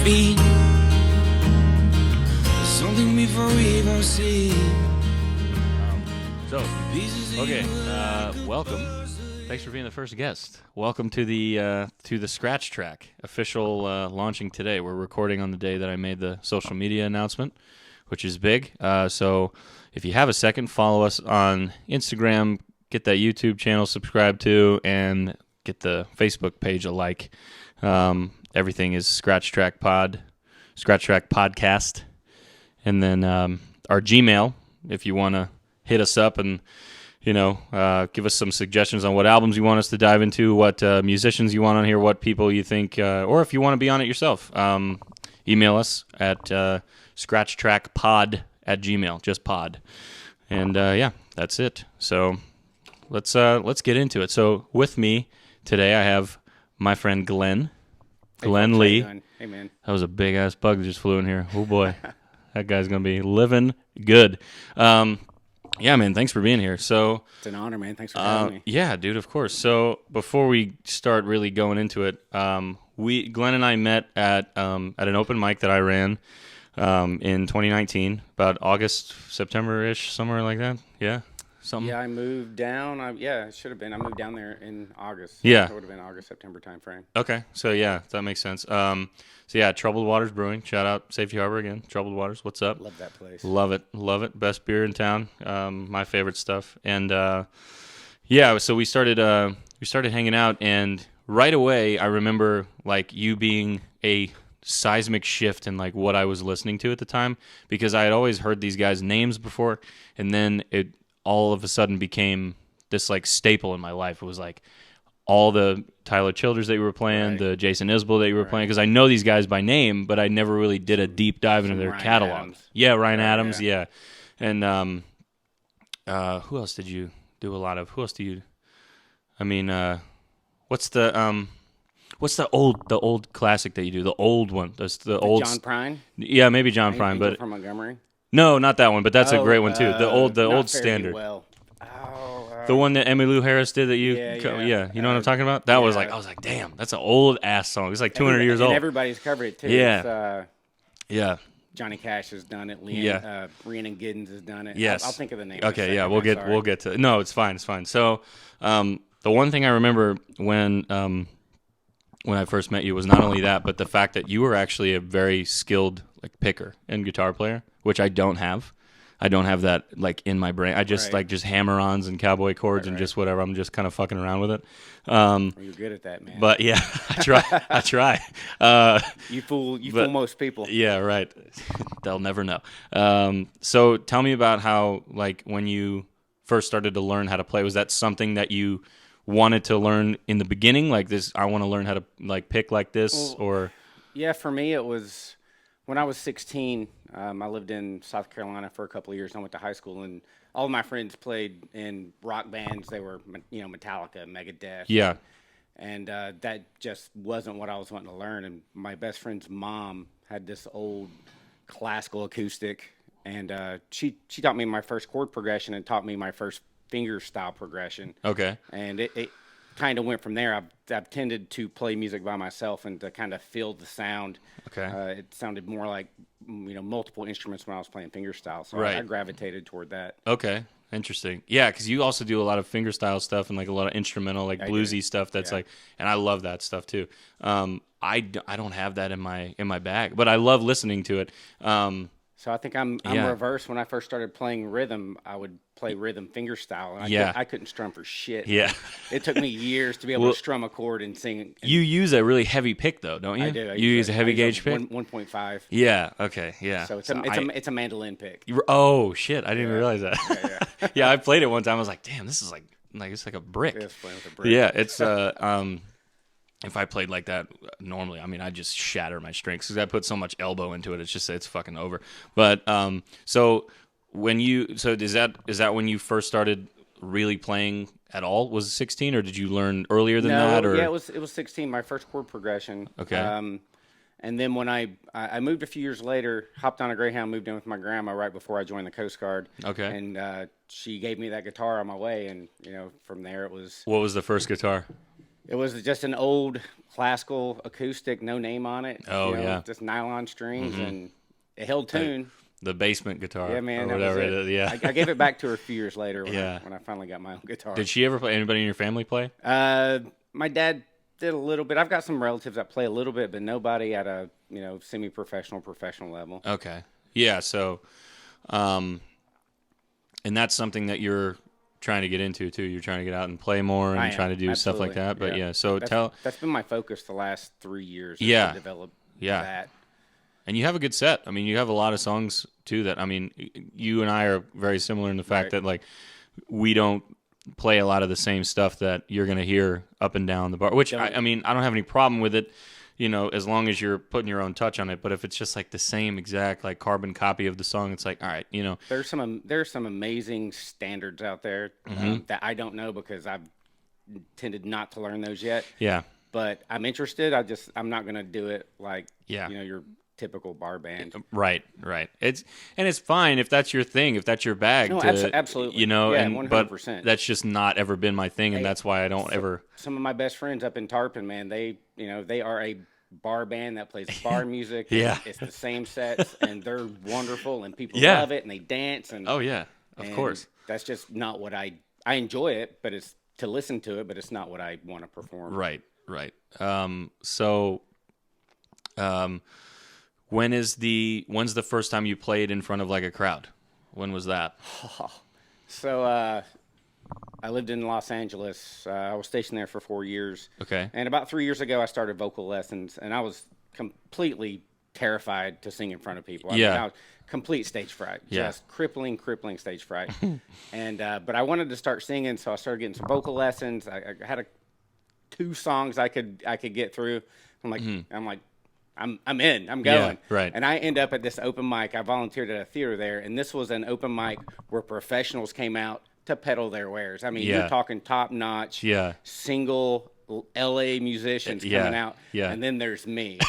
feet. Something before we even see. Welcome. Thanks for being the first guest. Welcome to the Scratch Track official launching today. We're recording on the day that I made the social media announcement, which is big. So if you have a second, follow us on Instagram, get that YouTube channel subscribed to, and get the Facebook page a like. Everything is Scratch Track Podcast. And then our Gmail, if you want to hit us up and give us some suggestions on what albums you want us to dive into, what musicians you want on here, what people you think, or if you want to be on it yourself, email us at scratchtrackpod@gmail.com, just pod. And that's it. So let's get into it. So with me today, I have my friend Glenn Lee. Hey, man. That was a big ass bug that just flew in here. Oh boy, that guy's gonna be living good. Yeah, man, thanks for being here. So It's an honor, man. Thanks for having me. Yeah, dude, of course. So before we start really going into it, Glenn and I met at an open mic that I ran in 2019, about August, September-ish, somewhere like that. Yeah, something. Yeah, I moved down. It should have been. I moved down there in August. Yeah. It would have been August, September timeframe. Okay, so yeah, that makes sense. So yeah, Troubled Waters Brewing. Shout out Safety Harbor again. Troubled Waters, what's up? Love that place. Love it. Best beer in town. My favorite stuff. And so we started hanging out, and right away I remember like you being a seismic shift in like what I was listening to at the time, because I had always heard these guys' names before, and then it all of a sudden became this like staple in my life. It was like all the Tyler Childers that you were playing, Right. the Jason Isbell that you were playing, because I know these guys by name, but I never really did a deep dive into their Ryan catalog. Adams. Yeah, Ryan Adams, yeah. And who else did you do a lot of? Who else do you? I mean, what's the old classic that you do? The old one. That's the old John Prine? Yeah, maybe John Prine, Angel but from Montgomery? no, not that one. But that's a great one too. The old Not Fare Thee standard. Well. The one that Emmylou Harris did that you, Yeah. You know what I'm talking about? That was yeah. like, I was like, damn, that's an old ass song. It's like 200 years and old. everybody's covered it, too. Yeah. It's, Yeah. Johnny Cash has done it. Rhiannon Giddens has done it. Yes. I'll think of the name. Okay, yeah, we'll get to. No, it's fine. So, the one thing I remember when I first met you was not only that, but the fact that you were actually a very skilled like picker and guitar player, which I don't have. I don't have that like in my brain. I just like just hammer-ons and cowboy chords and just whatever. I'm just kind of fucking around with it. You're good at that, man. But yeah, I try. You fool most people. Yeah, right. They'll never know. So tell me about how, like, when you first started to learn how to play, was that something that you wanted to learn in the beginning? Like this, I want to learn how to like pick like this, or? Yeah, for me it was when I was 16. I lived in South Carolina for a couple of years. I went to high school, and all of my friends played in rock bands. They were, Metallica, Megadeth. Yeah. And that just wasn't what I was wanting to learn. And my best friend's mom had this old classical acoustic, and she taught me my first chord progression and taught me my first finger style progression. Okay. And it kind of went from there. I've tended to play music by myself and to kind of feel the sound. Okay. It sounded more like multiple instruments when I was playing fingerstyle, so Right. I gravitated toward that. Okay. Interesting. Yeah, because you also do a lot of fingerstyle stuff and like a lot of instrumental, like bluesy stuff. That's like, and I love that stuff too. I don't have that in my bag, but I love listening to it. So I think I'm reverse. When I first started playing rhythm, I would play rhythm fingerstyle, and I couldn't strum for shit. Yeah. It took me years to be able to strum a chord and sing. You use a really heavy pick though, don't you? I do. You use a heavy gauge pick? 1.5. Yeah. Okay. Yeah. So it's a mandolin pick. Oh shit! I didn't even realize that. Yeah, I played it one time. I was like, damn, this is like it's like a brick. It's playing with a brick. Yeah, it's if I played like that normally, I mean, I just shatter my strings because I put so much elbow into it. It's fucking over. But so is that when you first started really playing at all? Was it 16, or did you learn earlier than that? Or yeah, it was 16. My first chord progression. Okay. And then when I moved a few years later, hopped on a Greyhound, moved in with my grandma right before I joined the Coast Guard. Okay. And she gave me that guitar on my way, and from there it was. What was the first guitar? It was just an old classical acoustic, no name on it. Oh, yeah. Just nylon strings, and it held tune. The basement guitar, Yeah, man, or that was whatever it. it is. Yeah. I gave it back to her a few years later when, Yeah. when I finally got my own guitar. Did she ever play? Anybody in your family play? My dad did a little bit. I've got some relatives that play a little bit, but nobody at a semi-professional, professional level. Okay. Yeah. So, and that's something that you're trying to get into too. You're trying to get out and play more and trying to do stuff like that. But yeah. So that's been my focus the last 3 years. Yeah. To develop Yeah. that. And you have a good set. I mean, you have a lot of songs too that, I mean, you and I are very similar in the fact that like we don't play a lot of the same stuff that you're going to hear up and down the bar, which I mean, I don't have any problem with it, as long as you're putting your own touch on it. But if it's just like the same exact like carbon copy of the song, it's like, all right, There's some amazing standards out there that I don't know because I've tended not to learn those yet. Yeah. But I'm interested. I'm not going to do it like your typical bar band. Right. It's fine if that's your thing, if that's your bag. No, absolutely. Yeah, 100%. But that's just not ever been my thing, and that's why I don't ever. Some of my best friends up in Tarpon, man, they are a bar band that plays bar music. Yeah. It's the same sets, and they're wonderful, and people Yeah. love it, and they dance. And Oh yeah, of course. That's just not what I enjoy it, but it's to listen to it, but it's not what I want to perform. Right. When's the first time you played in front of like a crowd? When was that? So I lived in Los Angeles. I was stationed there for 4 years. Okay. And about 3 years ago, I started vocal lessons, and I was completely terrified to sing in front of people. I mean, I was complete stage fright, just crippling stage fright. And but I wanted to start singing, so I started getting some vocal lessons. I had 2 songs I could get through. I'm like, I'm in. I'm going. Yeah, right. And I end up at this open mic. I volunteered at a theater there, and this was an open mic where professionals came out to peddle their wares. I mean, you're talking top-notch, single LA musicians coming out, and then there's me.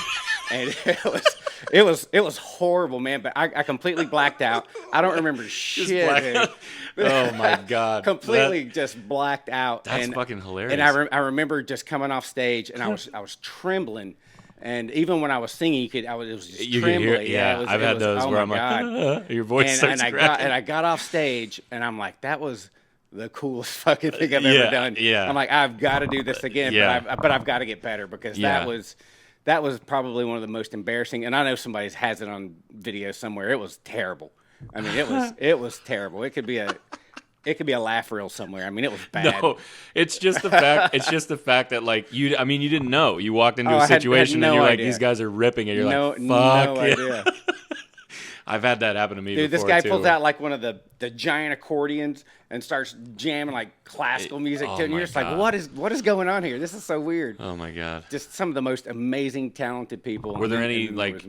And it was horrible, man. But I completely blacked out. I don't remember shit. Oh my god! Completely just blacked out. That's fucking hilarious. And I remember just coming off stage, and I was trembling. And even when I was singing, it was just trembling. Yeah, I've had those where I'm like, your voice starts cracking. And I got off stage, and I'm like, that was the coolest fucking thing I've ever done. Yeah. I'm like, I've got to do this again, but I've got to get better because that was probably one of the most embarrassing. And I know somebody has it on video somewhere. It was terrible. I mean, it was terrible. It could be a laugh reel somewhere. I mean, it was bad. No, it's just the fact. It's just the fact that like you. I mean, you didn't know. You walked into a situation and you're like, these guys are ripping it. You're like, fuck. No idea. I've had that happen to me. Dude, before, this guy too. pulls out like one of the giant accordions and starts jamming like classical music to it. And you're just like, what is going on here? This is so weird. Oh my god. Just some of the most amazing, talented people. Were there any like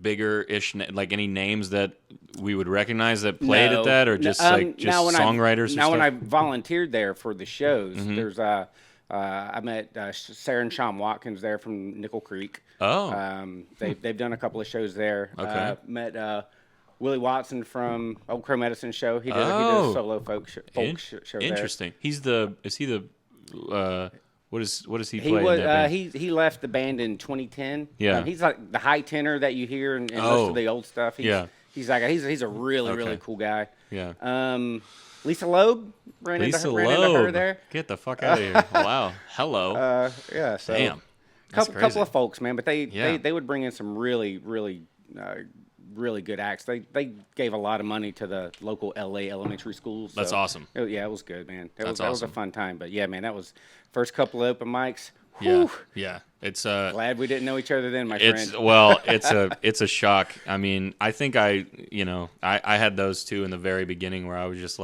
bigger-ish, like any names that we would recognize that played at that, or just songwriters? When I volunteered there for the shows, there's I met Sarah and Sean Watkins there from Nickel Creek. Oh. They've done a couple of shows there. Okay. Met Willie Watson from Old Crow Medicine Show. He did a solo folk show there. Interesting. Is he the what does he play? He left the band in 2010. Yeah. He's like the high tenor that you hear in most of the old stuff. He's a really cool guy. Yeah. Lisa Loeb ran into her there. Get the fuck out of here! Wow. Hello. So damn. Couple of folks, man, but they would bring in some really good acts. They gave a lot of money to the local LA elementary schools. So That's awesome. It was good, man. That was a fun time. But yeah, man, that was first couple of open mics. Whew. Yeah. It's glad we didn't know each other then, my friend. It's a shock. I mean, I think I had those two in the very beginning where I was just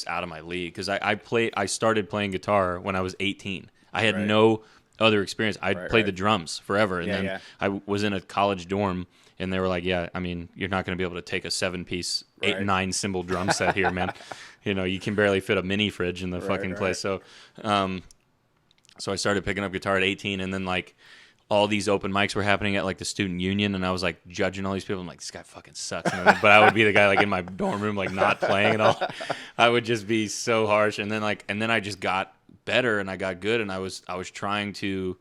out of my league because I started playing guitar when I was 18. I had no other experience. I played the drums forever, and then I was in a college dorm, and they were like, "Yeah, I mean, you're not going to be able to take a 7-piece, 8-9 cymbal drum set here, man. You can barely fit a mini fridge in the fucking place." So, so I started picking up guitar at 18, and then like all these open mics were happening at like the student union, and I was like judging all these people. I'm like, this guy fucking sucks. But I would be the guy like in my dorm room, like not playing at all. I would just be so harsh, and then I just got better and I got good, and I was trying to,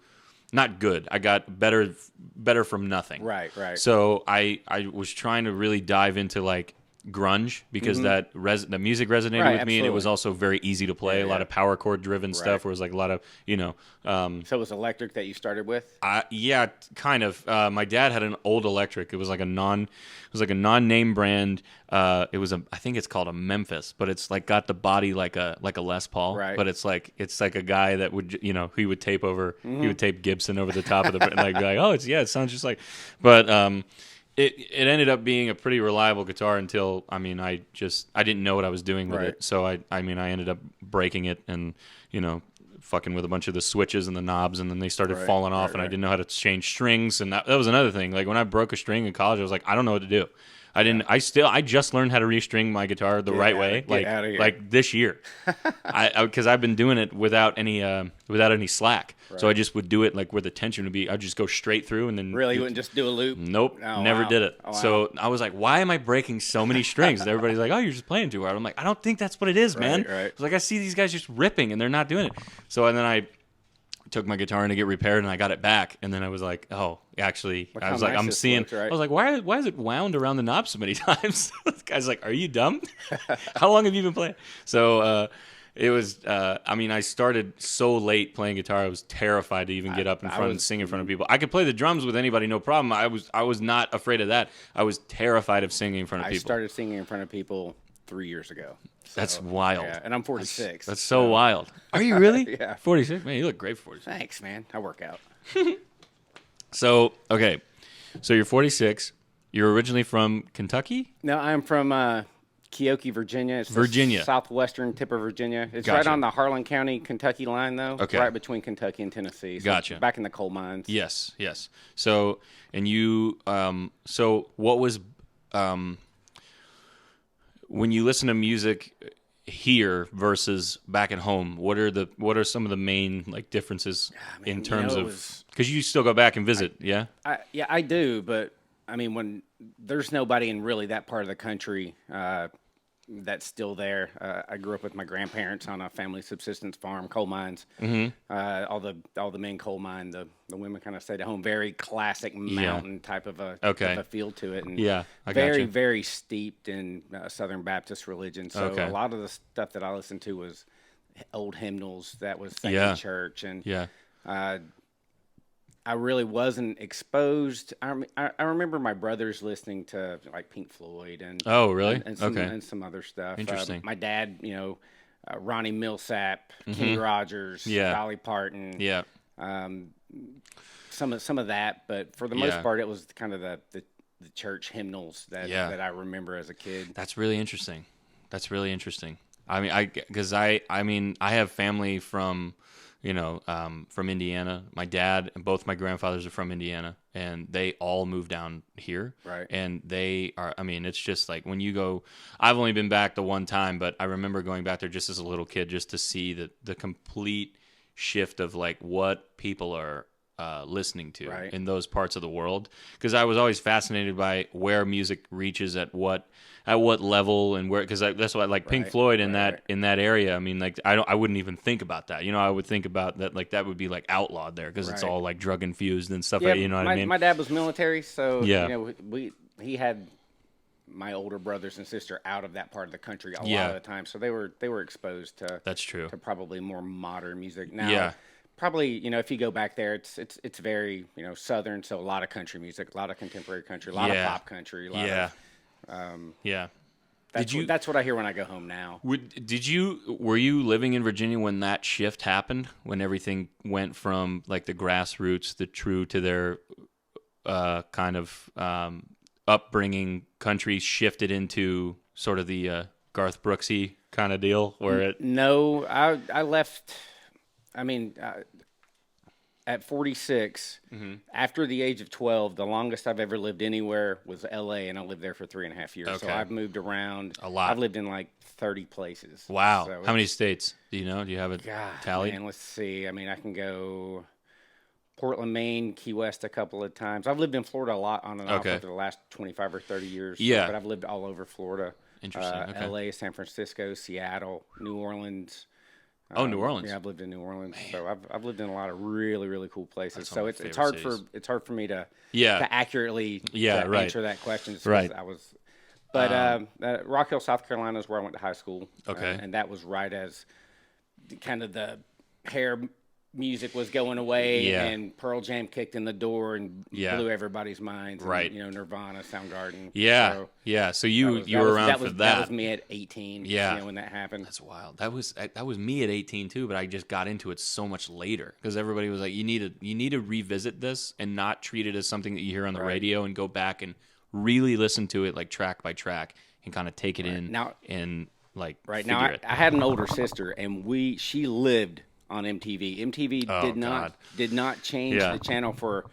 not good. I got better from nothing. Right. So I was trying to really dive into like grunge because that the music resonated Right, with me, and it was absolutely. also very easy to play. A lot of power chord driven stuff. Where it was like a lot of So it was electric that you started with? yeah, kind of. My dad had an old electric. It was like a non-name brand. It was I think it's called a Memphis, but it's like got the body like a Les Paul. Right. But it's like a guy that would he would tape Gibson over the top of the and like be like, oh, it sounds just like, but It ended up being a pretty reliable guitar until I didn't know what I was doing with it. So I ended up breaking it and fucking with a bunch of the switches and the knobs, and then they started falling off, and I didn't know how to change strings, and that was another thing. Like when I broke a string in college, I was like, I don't know what to do. I just learned how to restring my guitar the right way, like this year. Because I've been doing it without any slack. Right. So I just would do it like where the tension would be. I'd just go straight through and then. Really, you wouldn't just do a loop? Nope, never did it. Oh, wow. So I was like, why am I breaking so many strings? And everybody's like, oh, you're just playing too hard. I'm like, I don't think that's what it is, man. Right. It's like I see these guys just ripping and they're not doing it. So and then I took my guitar in to get repaired, and I got it back, and then I was like, oh, actually, I was like, I'm seeing. Looks, right? I was like, why is it wound around the knob so many times? This guy's like, are you dumb? How long have you been playing? So it was. I started so late playing guitar. I was terrified to even get up in front and sing in front of people. I could play the drums with anybody, no problem. I was not afraid of that. I was terrified of singing in front of people. I started singing in front of people 3 years ago. So, that's wild. Yeah, and I'm 46. That's so wild. Are you really? Yeah. 46? Man, you look great for 46. Thanks, man. I work out. So, okay. So you're 46. You're originally from Kentucky? No, I'm from Keokee, Virginia. It's Virginia. The southwestern tip of Virginia. It's Gotcha. right on the Harlan County, Kentucky line, though. Okay. Right between Kentucky and Tennessee. So Gotcha. Back in the coal mines. Yes. So, and you, so what was, when you listen to music here versus back at home, what are some of the main like differences in terms of, because you still go back and visit, yeah? I do, but I mean, when there's nobody in really that part of the country that's still there. I grew up with my grandparents on a family subsistence farm, coal mines. Mm-hmm. All the men coal mine, the women kind of stayed at home. Very classic mountain type of a feel to it, and very very steeped in Southern Baptist religion. So a lot of the stuff that I listened to was old hymnals that was sang in church, and I really wasn't exposed. I remember my brothers listening to like Pink Floyd and and some other stuff. Interesting. My dad, Ronnie Millsap, Kenny Rogers, Dolly Parton, some of that. But for the most part, it was kind of the church hymnals that I remember as a kid. That's really interesting. I mean, I have family from. From Indiana. My dad and both my grandfathers are from Indiana, and they all moved down here. Right. And they are, it's just like when you go, I've only been back the one time, but I remember going back there just as a little kid just to see the complete shift of like what people are listening to in those parts of the world. Because I was always fascinated by where music reaches at what level and where, because that's why I like Pink Floyd in that area. I mean, like I wouldn't even think about that. I would think about that like that would be like outlawed there because it's all like drug infused and stuff. What I mean? My dad was military, so he had my older brothers and sister out of that part of the country a lot of the time, so they were exposed to that's true to probably more modern music now. Probably, if you go back there, it's very, Southern, so a lot of country music, a lot of contemporary country, a lot of pop country, a lot of, that's what I hear when I go home now. Were you living in Virginia when that shift happened, when everything went from like the grassroots, the true to their kind of upbringing country shifted into sort of the Garth Brooksy kind of deal where it? No, I left. At 46, after the age of 12, the longest I've ever lived anywhere was L.A., and I lived there for 3.5 years. Okay. So I've moved around a lot. I've lived in like 30 places. Wow. So how many states? Do you know? Do you have a tally? Man, let's see. I can go Portland, Maine, Key West a couple of times. I've lived in Florida a lot on and off over the last 25 or 30 years. Yeah. But I've lived all over Florida. Interesting. Okay. L.A., San Francisco, Seattle, New Orleans. New Orleans. Yeah, I've lived in New Orleans, so I've lived in a lot of really really cool places. That's So one of my it's favorite hard cities. it's hard for me to Yeah. accurately Right. answer that question. Just 'cause Right. I was, but Rock Hill, South Carolina is where I went to high school. Okay. And that was right as kind of the hair music was going away, Yeah. and Pearl Jam kicked in the door and Yeah. blew everybody's minds. And, Right. Nirvana, Soundgarden. Yeah. So Yeah. So you that was- you that were was- around that for was, that. That was me at 18. Yeah. When that happened. That's wild. That was me at 18 too, but I just got into it so much later because everybody was like, you need to revisit this and not treat it as something that you hear on the Right. radio, and go back and really listen to it like track by track and kind of take it in Now- and like Right figure now, it. I had an older sister, and she lived on MTV. MTV Oh, did God. not change Yeah. the channel for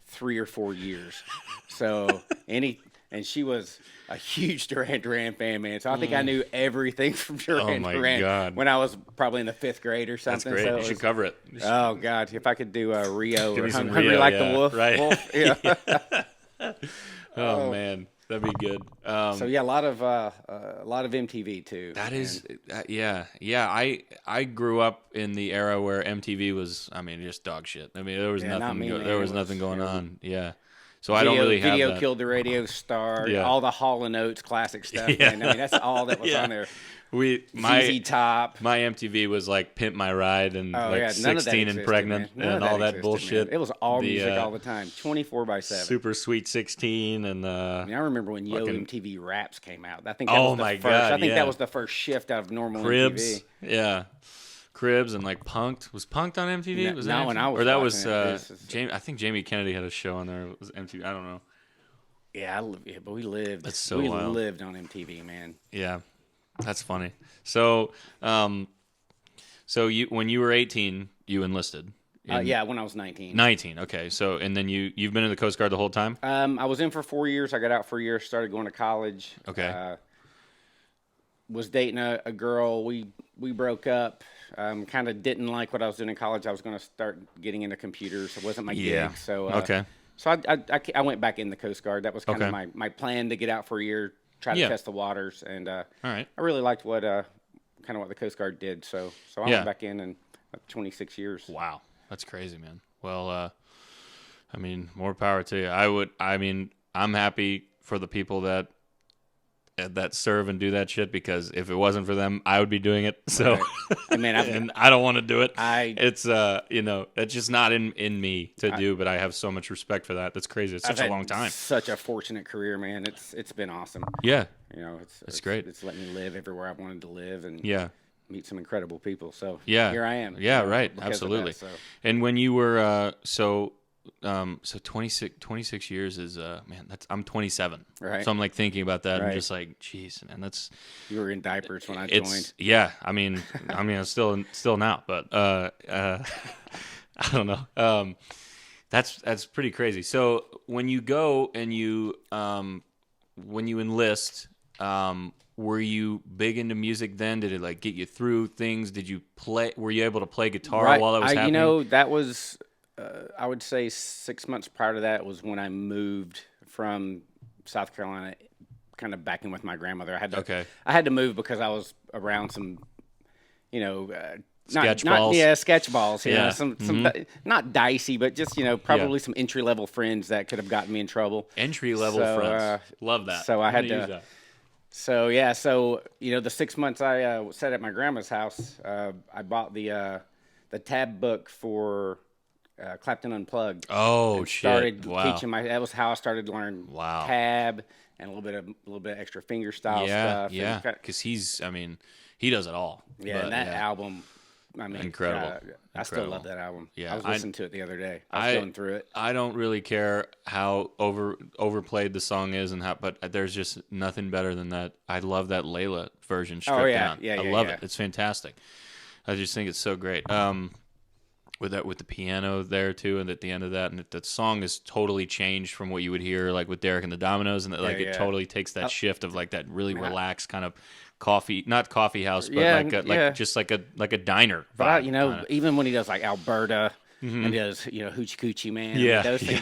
3 or 4 years. So and she was a huge Duran Duran fan, man. So I think I knew everything from Duran my Duran God. when I was probably in the 5th grade or That's something. great. So You it should was- cover it. Oh God, if I could do Rio Give or me some Hungry Rio, Like yeah. the Wolf, Right. yeah. Oh man, that'd be good. So yeah, a lot of MTV too. That is, yeah. I grew up in the era where MTV was, I mean, just dog shit. I mean, there was Yeah, not nothing. me, man. There was It nothing was, going you know, on. Yeah. So I don't really have video that. killed the radio star. Yeah. All the Hall and Oates classic stuff. Yeah. Man. I mean, that's all that was Yeah. on there. My ZZ Top. MTV was like Pimp My Ride and Oh like yeah, none of that 16 existed, and Pregnant man. None and of all that existed, bullshit. man. It was all The, music all the time, 24/7. Super Sweet 16 and I mean, I remember when Yo fucking- MTV Raps came out. I think that Oh was the my first. God, I think yeah. that was the first shift out of normal Cribs. MTV. Yeah. Cribs and like Punked. Was Punked on MTV? No, was no, that when MTV? I was Or that watching was it, this is- Jamie, I think Jamie Kennedy had a show on there. It was MTV. I don't know. Yeah, but we lived. That's so we wild. lived on MTV, man. Yeah. That's funny. So, so you when you were 18, you enlisted. Yeah, when I was 19. 19. Okay. So, and then you've been in the Coast Guard the whole time? I was in for 4 years. I got out for a year. Started going to college. Okay. Was dating a girl. We broke up. Kind of didn't like what I was doing in college. I was going to start getting into computers. It wasn't my Yeah. gig. So Okay. So I went back in the Coast Guard. That was kind Okay. of my plan to get out for a year, try to Yeah. test the waters, and All right. I really liked what kind of what the Coast Guard did. So I Yeah. went back in and 26 years. Wow. That's crazy, man. Well, I mean, more power to you. I mean, I'm happy for the people that serve and do that shit, because if it wasn't for them, I would be doing it. So, Right. I mean, and I don't want to do it. I- It's it's just not in me to do, but I have so much respect for that. That's crazy. It's I've such a had long time. Such a fortunate career, man. It's been awesome. Yeah. You know, It's great. It's let me live everywhere I wanted to live and Yeah. meet some incredible people. So Yeah. here I am. Yeah, you know, right. because of Absolutely. that, so. And when you were so 26 years is man, I'm 27. Right. So I'm like thinking about that. I'm Right. just like, geez, man, that's You were in diapers when I it's joined. yeah. I mean, I'm still now, but I don't know. That's pretty crazy. So when you go and when you enlist, were you big into music then? Did it like get you through things? Did you play? Were you able to play guitar while that was happening? You know, that was, I would say 6 months prior to that was when I moved from South Carolina, kind of back in with my grandmother. I had to move because I was around some, Sketch balls. sketch balls. You Yeah. know, some not dicey, but just probably some entry level friends that could have gotten me in trouble. Entry level So, friends. Love that. so I I'm had gonna to- use that. So yeah, the 6 months I sat at my grandma's house, I bought the tab book for Clapton Unplugged. Oh and shit! started Wow. teaching that was how I started to learn Wow. tab and a little bit of extra finger style stuff. Yeah, and kinda- because he does it all. yeah, But, and that album, I mean, Incredible. I still Incredible. love that album. Yeah, I was listening to it the other day. I I- was going through it. I don't really care how overplayed the song is but there's just nothing better than that. I love that Layla version stripped down. Yeah, I love it. It's fantastic. I just think it's so great. With the piano there too, and at the end of that, and that song is totally changed from what you would hear like with Derek and the Dominoes, and that, it totally takes that shift of like that really relaxed kind of not coffee house, but just like a diner vibe. But even when he does like Alberta and he does Hoochie Coochie Man, Yeah, those things,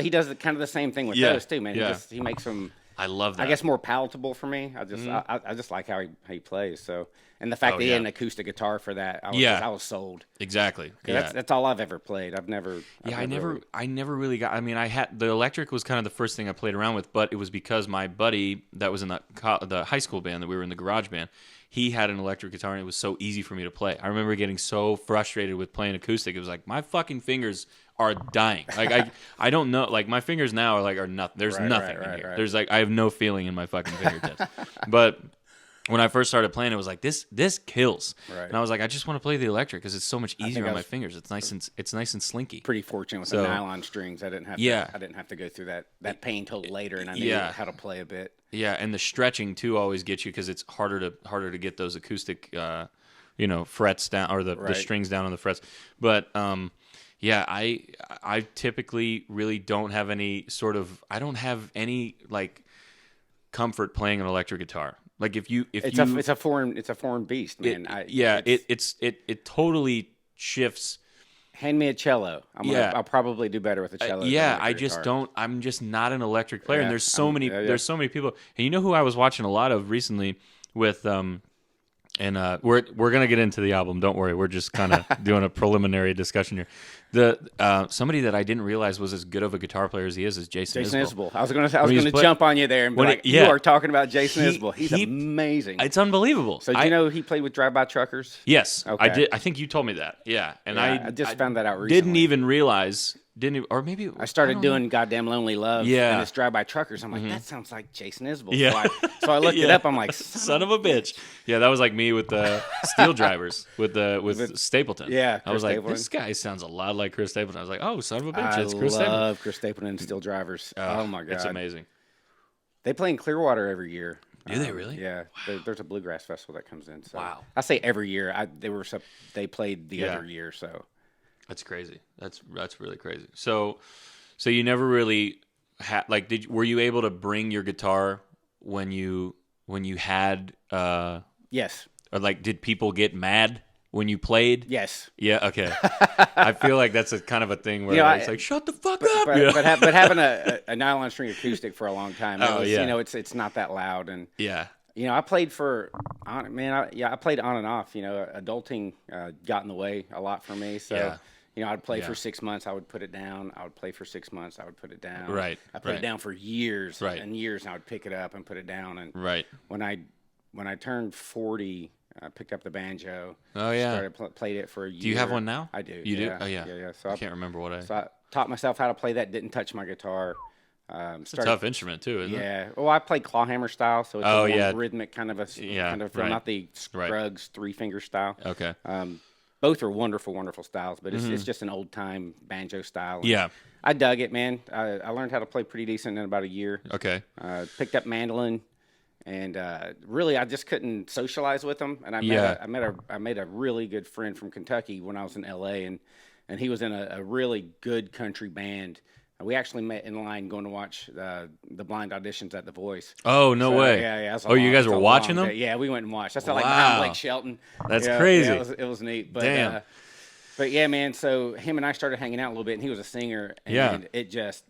he does kind of the same thing with Yeah, those too, man. yeah. He makes them. I love that. I guess more palatable for me. I just like how he plays. So, and the fact that he had an acoustic guitar for that, I was sold. Exactly. Yeah. That's all I've ever played. I never really got. I mean, I had the electric was kind of the first thing I played around with, but it was because my buddy that was in the high school band that we were in, the garage band. He had an electric guitar, and it was so easy for me to play. I remember getting so frustrated with playing acoustic. It was like my fucking fingers are dying. Like I don't know. Like my fingers now are nothing. There's nothing in here. There's I have no feeling in my fucking fingertips. But when I first started playing, it was like this kills. Right. And I was like, I just want to play the electric because it's so much easier on my fingers. It's nice and slinky. Pretty fortunate with the nylon strings. I didn't have to go through that pain till later, and I knew how to play a bit. Yeah, and the stretching too always gets you because it's harder to get those acoustic, frets down or the strings down on the frets. But yeah, I typically really don't have any comfort playing an electric guitar. Like it's a foreign beast, man. It totally shifts. Hand me a cello. I'll probably do better with a cello. I'm just not an electric player, and there's so many people. And you know who I was watching a lot of recently with and we're gonna get into the album. Don't worry, we're just kind of doing a preliminary discussion here. Somebody that I didn't realize was as good of a guitar player as he is Jason Isbell. I was gonna jump on you there and be like, you are talking about Jason Isbell. He's amazing. It's unbelievable. So do you know he played with Drive-By Truckers? Yes, okay. I did. I think you told me that. Yeah, and I just found that out recently. Didn't even realize. Or maybe I started doing Goddamn Lonely Love. Yeah, and it's Drive-By Truckers. I'm like, that sounds like Jason Isbell. Yeah. So I looked it up. I'm like, son of a bitch. Yeah, that was like me with the Steel Drivers with Stapleton. Yeah, I was like, this guy sounds a lot like Chris Stapleton. I was like, oh, son of a bitch, it's Chris Stapleton. I love Chris Stapleton and Steel Drivers. Oh my god, it's amazing. They play in Clearwater every year. Do they really? Yeah, there's a bluegrass festival that comes in. So wow. I say every year. They played the other year. So that's crazy. That's really crazy. So you never really were you able to bring your guitar when you had yes, or did people get mad when you played? Yes. Yeah. Okay. I feel like that's a kind of a thing where it's like, shut the fuck up. But having a nylon string acoustic for a long time, it's not that loud, and I played I played on and off. Adulting got in the way a lot for me, so. Yeah. I'd play for 6 months. I would put it down. I would play for 6 months. I would put it down. Right. I put it down for years and years, and I would pick it up and put it down. And when I turned 40, I picked up the banjo. Oh yeah. Played it for a year. Do you have one now? I do. You do? Oh yeah. Yeah. So I can't remember what I. So I taught myself how to play that. Didn't touch my guitar. It's a tough instrument too, isn't it? Yeah. Well, I play clawhammer style, so it's a more rhythmic kind of not the Scruggs 3-finger style. Okay. Both are wonderful, wonderful styles, but it's just an old-time banjo style. Yeah. I dug it, man. I learned how to play pretty decent in about a year. Okay. Picked up mandolin, and really I just couldn't socialize with them. And I made a really good friend from Kentucky when I was in L.A., and he was in a really good country band. We actually met in line going to watch the blind auditions at The Voice. Oh, no way. Yeah. You guys were watching them? Yeah, we went and watched. That's like behind Blake Shelton. That's crazy. Yeah, it was neat. But, damn. But yeah, man, so him and I started hanging out a little bit, and he was a singer. And it just,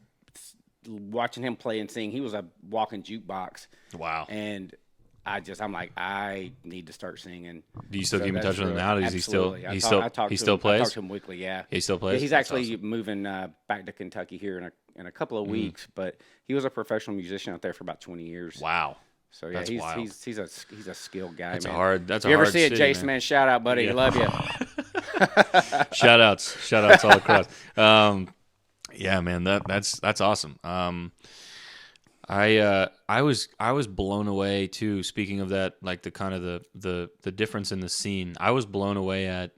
watching him play and sing, he was a walking jukebox. Wow. And I'm like, I need to start singing. Do you still keep in touch with him now? Does he still plays? I talk to him weekly, yeah. He still plays? Yeah, he's actually moving back to Kentucky here in a couple of weeks, but he was a professional musician out there for about 20 years. Wow. So yeah, he's a skilled guy, that's man. That's if you ever see it, Jason, man, shout out, buddy. Yeah. Love you. Shout outs all across. Yeah, man, that's awesome. I was blown away too. Speaking of that, like the kind of the difference in the scene, I was blown away at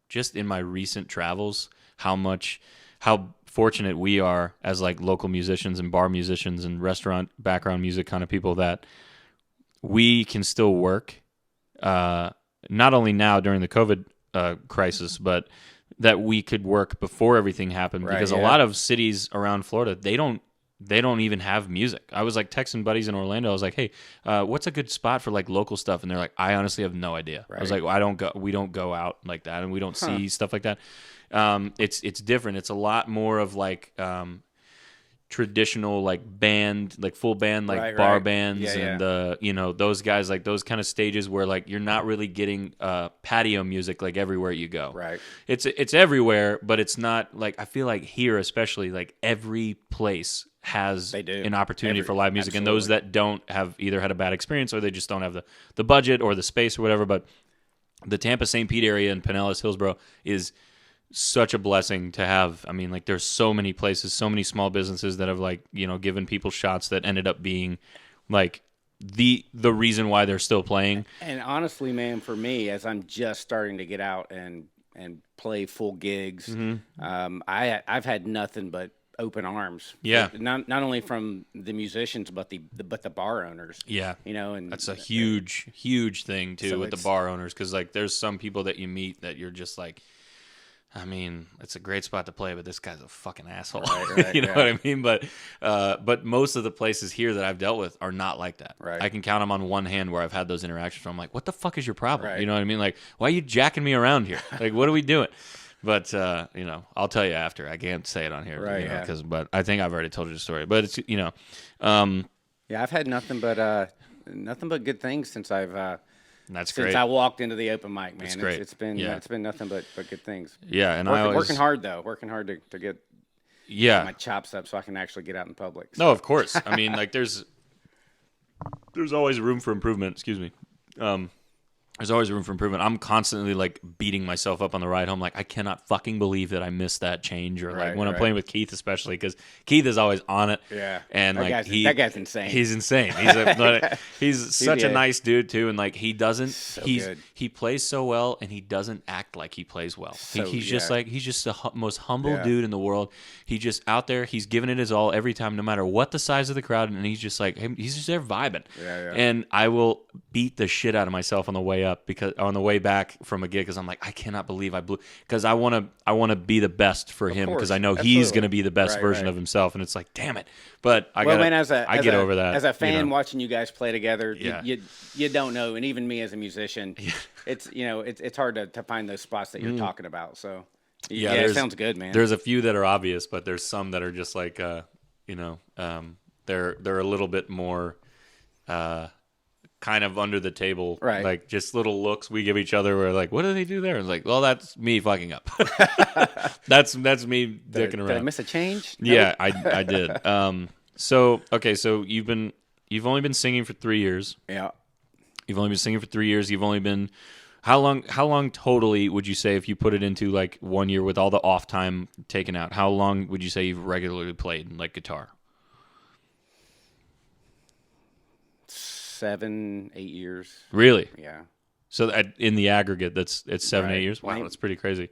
just in my recent travels how fortunate we are as like local musicians and bar musicians and restaurant background music kind of people that we can still work. Not only now during the COVID crisis, but that we could work before everything happened. Because a lot of cities around Florida, they don't even have music. I was like texting buddies in Orlando. I was like, hey, what's a good spot for like local stuff? And they're like, I honestly have no idea. Right. I was like, we don't go out like that, and we don't see stuff like that. It's different. It's a lot more of like traditional like band, like full band, like Right, bar right. bands Yeah, and you know, those guys, like those kind of stages where like you're not really getting patio music like everywhere you go. Right. It's everywhere, but it's not like, I feel like here especially, like every place has They do. an opportunity for live music, and those Absolutely. that don't have either had a bad experience or they just don't have the budget or the space or whatever. But the Tampa St. Pete area and Pinellas Hillsborough is such a blessing to have. I mean, like there's so many places, so many small businesses that have like, you know, given people shots that ended up being like the reason why they're still playing. And honestly, man, for me, as I'm just starting to get out and play full gigs, I've had nothing but open arms. Yeah. Not only from the musicians, but the bar owners. Yeah. You know, and That's a huge thing too So with the it's- bar owners, because like there's some people that you meet that you're just like, I mean, it's a great spot to play, but this guy's a fucking asshole. Right, You know yeah. what I mean? But most of the places here that I've dealt with are not like that. Right. I can count them on one hand where I've had those interactions where I'm like, what the fuck is your problem? Right. You know what I mean? Like, why are you jacking me around here? Like, what are we doing? But you know, I'll tell you after. I can't say it on here, Right, you know, yeah. but I think I've already told you the story. But it's, you know, yeah, I've had nothing but good things since that's since great. I walked into the open mic, man. great. It's been Yeah. it's been nothing but good things. Yeah, and I always Working hard though, working hard to get Yeah. my chops up so I can actually get out in public. No, of course. I mean, like there's always room for improvement. Excuse me. There's always room for improvement. I'm constantly like beating myself up on the ride home. Like I cannot fucking believe that I missed that change, or like Right, when I'm right. playing with Keith, especially because Keith is always on it. Yeah. and That like guy's- he that guy's insane. He's insane. He's such a yeah. nice dude too, and like he doesn't. good. He plays so well, and he doesn't act like he plays well. So, He's just yeah. like he's just the most humble Yeah. dude in the world. He just out there. He's giving it his all every time, no matter what the size of the crowd, and he's just like he's just there vibing. Yeah, yeah. And I will beat the shit out of myself on the way up because on the way back from a gig, because I'm like, I cannot believe I blew, because I want to be the best for him, because course. I know he's Absolutely. going to be the best Right, version right. of himself, and it's like, damn it. But I Well, got man, I get over that as a fan you know. watching you guys play together. Yeah. You don't know, and even me as a musician, it's it's hard to find those spots that you're talking about. So yeah, it there's- sounds good, man. There's a few that are obvious, but there's some that are just like you know, they're a little bit more kind of under the table, Right. like just little looks we give each other. We're like, what do they do there? And it's like, well, that's me fucking up. that's me dicking Did I around. miss a change? Yeah, I did. So okay, so you've only been singing for 3 years. Yeah. You've only been singing for 3 years. You've only been how long totally would you say, if you put it into like 1 year with all the off time taken out, how long would you say you've regularly played like guitar? 7, 8 years. Really? Yeah. So in the aggregate, it's 7, Right. 8 years. Wow, Maybe- that's pretty crazy.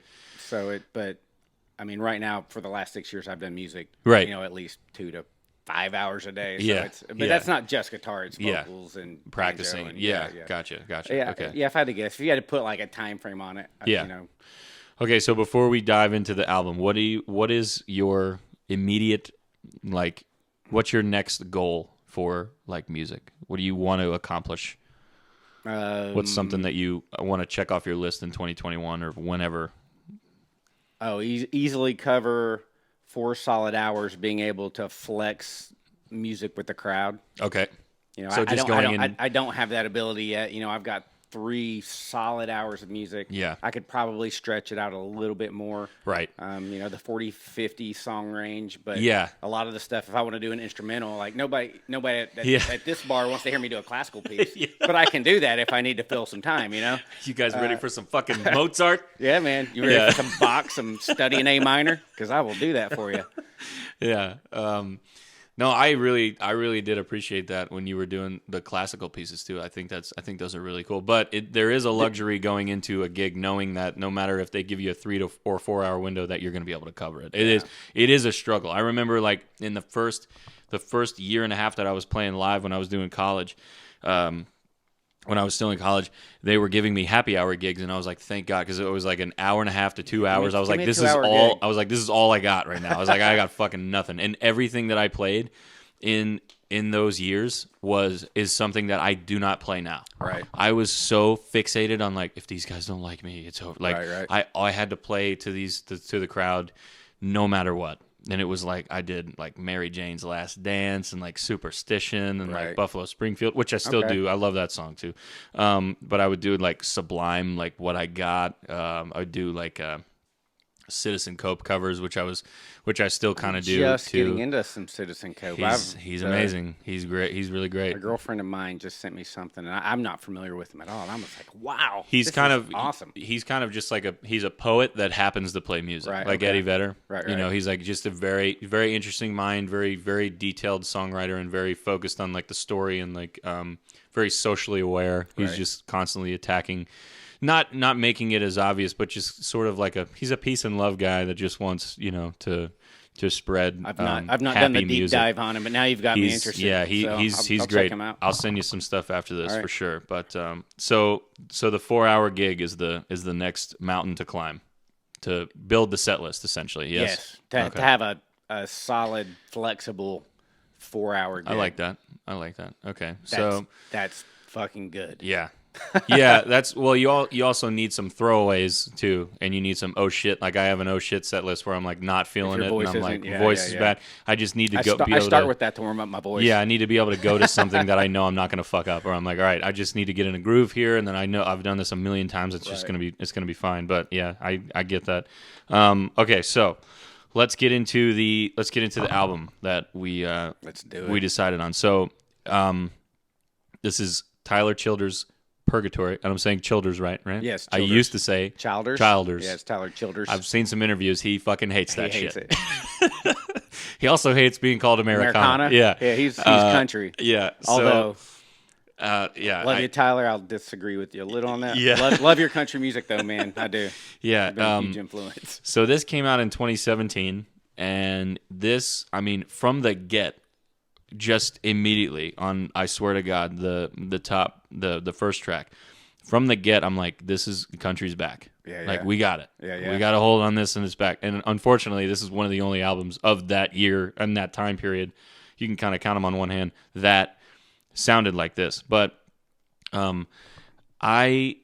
But I mean, right now for the last 6 years, I've done music. Right. You know, at least 2 to 5 hours a day. So Yeah, but yeah. that's not just guitar; it's Yeah. vocals and Practicing. banjo and, Yeah, yeah. gotcha. Yeah, Okay. yeah. If I had to guess, if you had to put like a time frame on it, Yeah. you know, Okay, so before we dive into the album, what is your immediate, like, what's your next goal for like music? What do you want to accomplish? What's something that you want to check off your list in 2021 or whenever? easily cover 4 solid hours, being able to flex music with the crowd. Okay. You know, So I just don't, going in. I don't have that ability yet. You know, I've got 3 solid hours of music. Yeah. I could probably stretch it out a little bit more. Right. You know, the 40, 50 song range, but Yeah. a lot of the stuff, if I want to do an instrumental, like nobody Yeah. at this bar wants to hear me do a classical piece, but I can do that if I need to fill some time, you know? You guys ready for some fucking Mozart? Yeah, man. You ready Yeah. for some Bach, some study in A minor? Because I will do that for you. Yeah. No, I really did appreciate that when you were doing the classical pieces too. I think those are really cool. But there is a luxury going into a gig knowing that no matter if they give you a 3 or 4 hour window, that you're going to be able to cover it. It is a struggle. I remember like in the first year and a half that I was playing live when I was doing college. When I was still in college, they were giving me happy hour gigs, and I was like, "Thank God," because it was like an hour and a half to 2 hours. I was give like, me a "This is 2-hour all." gig. I was like, "This is all I got right now." I was like, "I got fucking nothing." And everything that I played in those years is something that I do not play now. Right. I was so fixated on like, if these guys don't like me, it's over. Like Right. I had to play to the crowd no matter what, it was like I did like Mary Jane's Last Dance and like Superstition and like Buffalo Springfield, which I still do. I love that song too. But I would do like Sublime, like What I Got. I would do like Citizen Cope covers, which I still kind of do. Just too. getting into some Citizen Cope. He's amazing. He's great. He's really great. A girlfriend of mine just sent me something, and I'm not familiar with him at all. And I was like, wow, he's kind of awesome. He's kind of just like he's a poet that happens to play music, like Eddie Vedder. Right. You know, he's like just a very, very interesting mind, very, very detailed songwriter, and very focused on like the story and like very socially aware. He's just constantly attacking. Not making it as obvious, but just sort of like he's a peace and love guy that just wants, you know, to spread. I've not done the deep music. dive on him, but now you've got me interested. Yeah, I'll he's great. Check him out. I'll send you some stuff after this for sure. But so the 4-hour gig is the next mountain to climb, to build the set list essentially. Yes. To have a solid, flexible 4-hour gig. I like that. Okay, that's fucking good. Yeah. Yeah, you also need some throwaways too, and you need some oh shit. Like I have an oh shit set list where I'm like not feeling it, and I'm like voice is bad. I just need to I start with that to warm up my voice. Yeah, I need to be able to go to something that I know I'm not going to fuck up, or I'm like, all right, I just need to get in a groove here, and then I know I've done this a million times. It's just gonna be fine. But yeah, I get that. Okay, so let's get into the album that we decided on. So this is Tyler Childers' Purgatory, and I'm saying Childers, right? Yes, Childers. I used to say Childers. Yeah, it's Tyler Childers. I've seen some interviews. He fucking hates that shit. It. He also hates being called Americana. Yeah, he's country. Yeah, although. Love you, Tyler. I'll disagree with you a little on that. Yeah, love your country music though, man. I do. Yeah, been a huge influence. So this came out in 2017, and this, I mean, from the get. Just immediately on, I swear to God, the first track, from the get, I'm like, this is country's back. Like we got it. We got a hold on this and it's back. And unfortunately, this is one of the only albums of that year and that time period. You can kind of count them on one hand that sounded like this. But I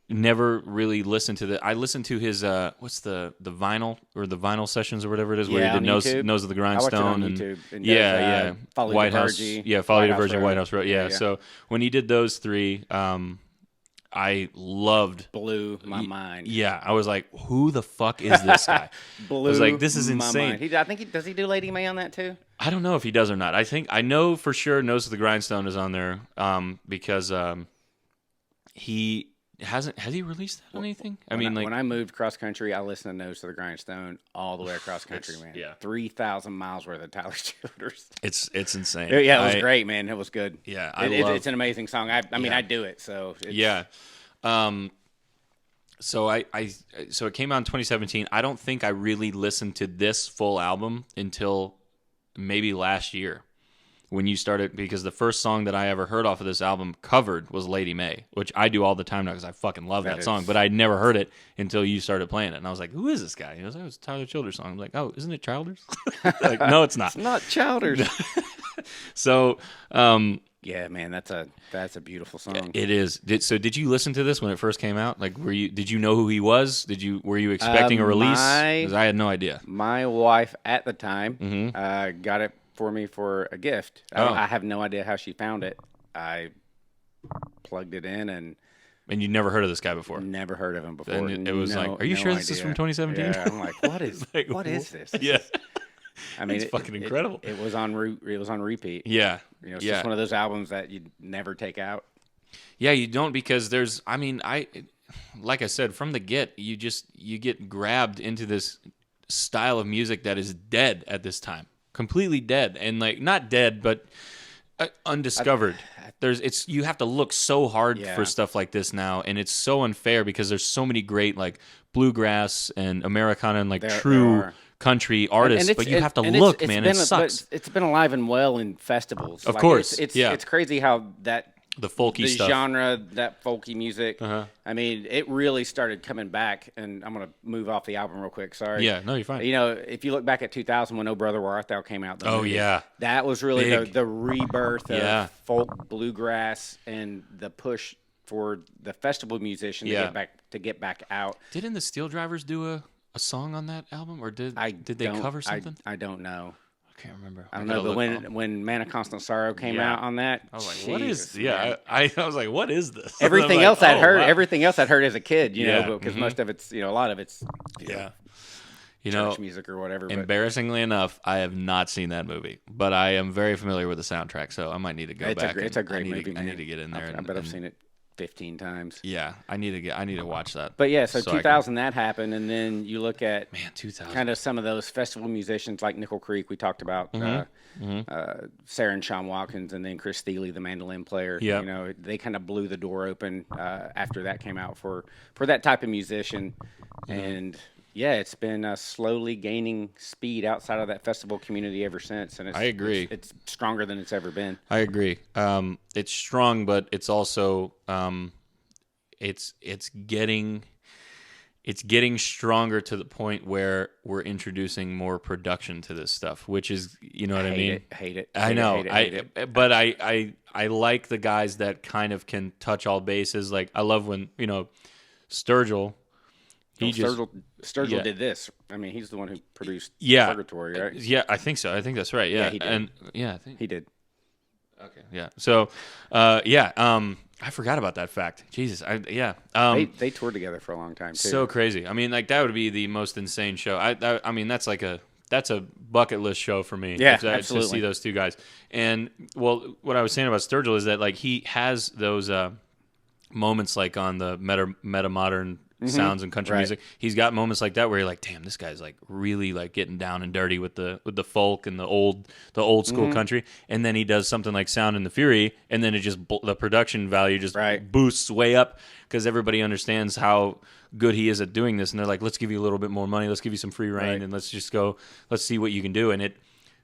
never really listened to I listened to his what's the vinyl or the vinyl sessions or whatever it is where he did nose of the grindstone and YouTube. And White House, Follow You to Virgin, White House Road. Yeah. So when he did those three, I loved. Blew my mind. Yeah, I was like, who the fuck is this guy? I was like, this is insane. I think does he do Lady May on that too? I don't know if he does or not. I know for sure Nose of the Grindstone is on there because he. Has he released that on anything? When I moved cross country, I listened to Nose to the Grindstone all the way across country, man. Yeah, 3,000 miles worth of Tyler Childers. It's insane. Yeah, it was great, man. It was good. Yeah, it's an amazing song. I do it. So yeah. So so it came out in 2017. I don't think I really listened to this full album until maybe last year. When you started, because the first song that I ever heard off of this album covered was Lady May, which I do all the time now because I fucking love that song, but I'd never heard it until you started playing it. And I was like, who is this guy? He was like, it's a Tyler Childers song. I'm like, oh, isn't it Childers? Like, no, it's not. It's not Childers. So, yeah, man, that's a beautiful song. It is. Did you listen to this when it first came out? Like, did you know who he was? Were you expecting a release? Because I had no idea. My wife at the time got it for me for a gift. I have no idea how she found it. I plugged it in and you never heard of this guy before? Never heard of him before. And it was are you sure this is from 2017? Yeah, I'm like, what is this? Yeah. I mean, it's fucking incredible. It was on repeat. Yeah. It's just one of those albums that you never take out. Yeah, you don't, because like I said, from the get, you get grabbed into this style of music that is dead at this time. Completely dead, and like not dead, but undiscovered. You have to look so hard for stuff like this now, and it's so unfair because there's so many great like bluegrass and Americana and like true country artists, but you have to look, man. It sucks. It's been alive and well in festivals. Of course, it's crazy how the folky stuff, genre, that folky music. I mean, it really started coming back. And I'm gonna move off the album real quick. Sorry. Yeah, no, you're fine. If you look back at 2000 when "Oh Brother Where Art Thou" came out. That was really the rebirth of folk bluegrass and the push for the festival musician to get back out. Didn't the Steel Drivers do a song on that album, or did they don't- cover something? I don't know. I can't remember. I don't know, but when Man of Constant Sorrow came Yeah. out on that, I was like, what is? Jesus, Yeah, man. I was like, what is this? Everything I'm like, else I'd oh, heard, wow. everything else I'd heard as a kid, you Yeah, know, because most of it's, a lot of it's Yeah. church music or whatever. But Embarrassingly enough, I have not seen that movie, but I am very familiar with the soundtrack, so I might need to go back. it's a great movie. I need to get in there. I bet I've seen it 15 times. Yeah, I need to watch that. But yeah, so I can- 2000 that happened, and then you look at 2000. kind of some of those festival musicians like Nickel Creek we talked about, Sarah and Sean Watkins, and then Chris Steele, the mandolin player. Yep. They kind of blew the door open after that came out for that type of musician, and yeah, it's been slowly gaining speed outside of that festival community ever since. And I agree. It's stronger than it's ever been. I agree. It's strong, but it's also it's getting stronger to the point where we're introducing more production to this stuff, which is, you know what I mean? Hate it. I know. Hate it. But I like the guys that kind of can touch all bases. Like, I love when, Sturgill. Sturgill did this. I mean, he's the one who produced Purgatory, right? Yeah, I think so. I think that's right. Yeah, he did. And I think He did. Okay, yeah. So, I forgot about that fact. Jesus, They toured together for a long time too. So crazy. I mean, like, that would be the most insane show. I mean, that's a bucket list show for me. Yeah, to absolutely. see those two guys. And well, what I was saying about Sturgill is that, like, he has those moments like on the meta modern sounds and country Right. music. He's got moments like that where you're like, damn, this guy's like really like getting down and dirty with the folk and the old school country. And then he does something like Sound and the Fury, and then it just the production value just boosts way up because everybody understands how good he is at doing this, and they're like, let's give you a little bit more money, let's give you some free reign, and let's see what you can do. And it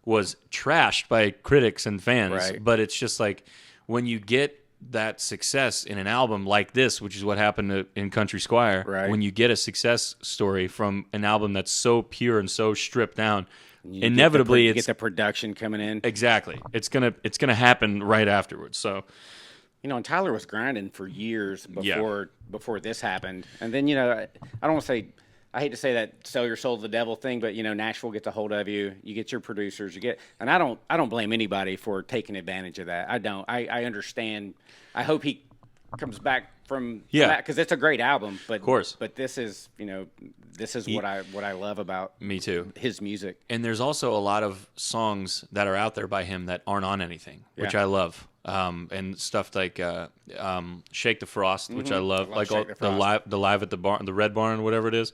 was trashed by critics and fans, but it's just like when you get that success in an album like this, which is what happened in Country Squire, when you get a success story from an album that's so pure and so stripped down, inevitably you get the production coming in. Exactly. It's gonna happen right afterwards. So, and Tyler was grinding for years before this happened. And then, I don't want to say, I hate to say that sell your soul to the devil thing, but Nashville gets a hold of you. You get your producers. And I don't blame anybody for taking advantage of that. I don't. I understand. I hope he comes back from that because it's a great album. But of course. But this is what I love about me too his music. And there's also a lot of songs that are out there by him that aren't on anything, which I love. And stuff like Shake the Frost, which I love like all, the live at the barn, the Red Barn, whatever it is.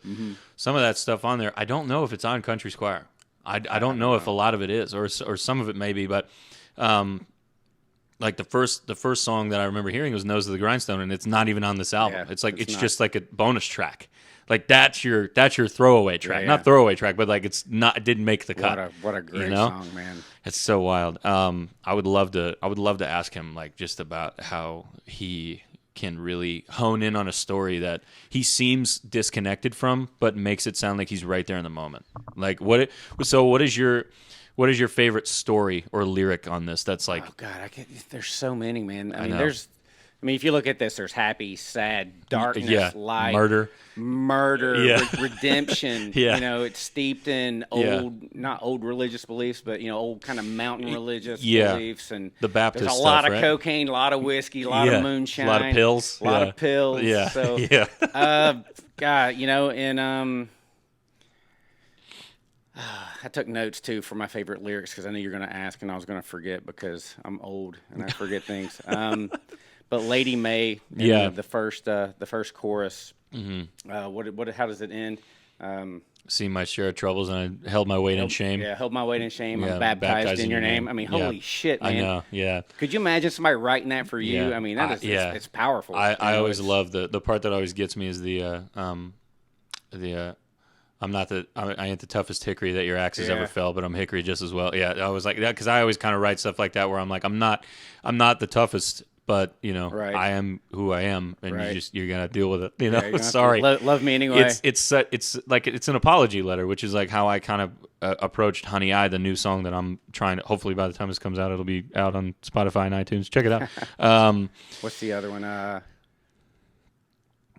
Some of that stuff on there, I don't know if it's on Country Squire. I don't know if a lot of it is, or some of it maybe, but like the first song that I remember hearing was Nose of the Grindstone, and it's not even on this album. It's like it's just like a bonus track. Like that's your throwaway track, not throwaway track, but like it didn't make the cut. What a great song, man! It's so wild. I would love to ask him like just about how he can really hone in on a story that he seems disconnected from, but makes it sound like he's right there in the moment. Like what is your favorite story or lyric on this? That's like, oh God, there's so many, man. I mean, if you look at this, there's happy, sad, darkness, light, murder, redemption. It's steeped in not old religious beliefs, but old kind of mountain religious beliefs, and the Baptist there's a lot stuff, of cocaine, a lot of whiskey, a lot of moonshine, a lot of pills, a lot of pills. Yeah, so, God, and I took notes too for my favorite lyrics because I knew you were going to ask, and I was going to forget because I'm old and I forget things. But Lady May, the first chorus. How does it end? Seen my share of troubles and I held my weight in shame. Yeah, held my weight in shame. I'm baptized in your name. I mean, holy shit, man! I know. Yeah. Could you imagine somebody writing that for you? Yeah. I mean, that is it's powerful. I always love the part that always gets me is I ain't the toughest hickory that your axe has ever fell, but I'm hickory just as well. Yeah, I was like that because I always kind of write stuff like that where I'm like I'm not the toughest, but I am who I am, and you're gonna deal with it. Sorry, love me anyway. It's like it's an apology letter, which is like how I kind of approached Honey I, the new song that I'm trying to. Hopefully, by the time this comes out, it'll be out on Spotify and iTunes. Check it out. What's the other one?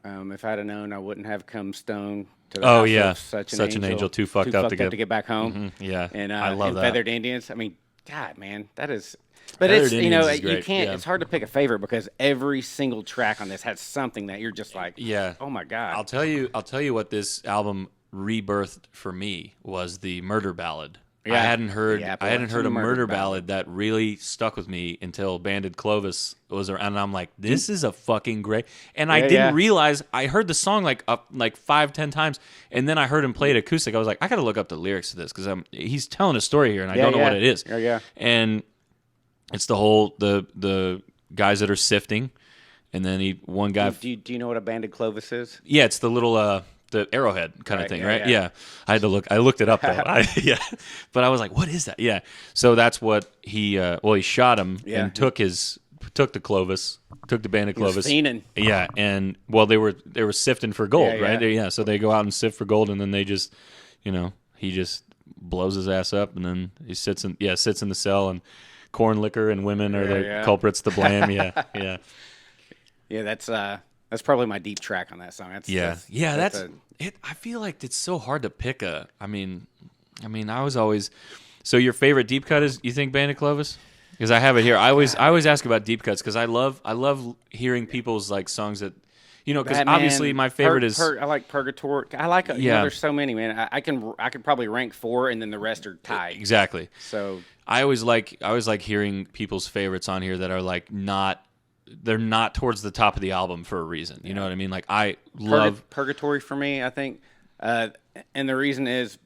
If I'd have known, I wouldn't have come stone to the Oh house yeah, of such Such an Angel, too fucked up to to get back home. Yeah, And I love and that. Feathered Indians. I mean, God, man, that is. But Feathered it's Indians is you great, can't. yeah. It's hard to pick a favorite because every single track on this has something that you're just like, Yeah. oh my God. I'll tell you what this album rebirthed for me was the murder ballad. Yeah. I hadn't heard The I hadn't heard a Appalachian murder Murder ballad that really stuck with me until Banded Clovis was around, and I'm like, this is a fucking great. And I Yeah, didn't yeah. realize I heard the song like 5-10 times, and then I heard him play it acoustic. I was like, I got to look up the lyrics to this because he's telling a story here, and I Yeah, don't know yeah. what it is. Yeah, yeah. And it's the whole the guys that are sifting, and then one guy. Do you know what a banded Clovis is? Yeah, it's the little the arrowhead kind of Right, thing, yeah, right? yeah. Yeah. I had to look. I looked it up though. Yeah, but I was like, "What is that?" Yeah. So that's what he. He shot him Yeah. and took the Clovis, took the Banded He was Clovis. fiending. Yeah, and they were sifting for gold, Yeah, right? yeah. So they go out and sift for gold, and then they just, he just blows his ass up, and then he sits in the cell, and corn liquor and women are the yeah. culprits to blame. Yeah, yeah. Yeah, that's probably my deep track on that song. That's It. I feel like it's so hard to pick a. I mean, I was always. So your favorite deep cut is, you think, Bandit Clovis? Because I have it here. I always ask about deep cuts because I love hearing people's like songs that, because Batman, obviously my favorite is. I like Purgatory. I like Yeah. there's so many, man. I could probably rank 4 and then the rest are tied. Exactly. So I always like hearing people's favorites on here that are like they're not towards the top of the album for a reason. You know what I mean? Like I love Purgatory for me, I think, and the reason is,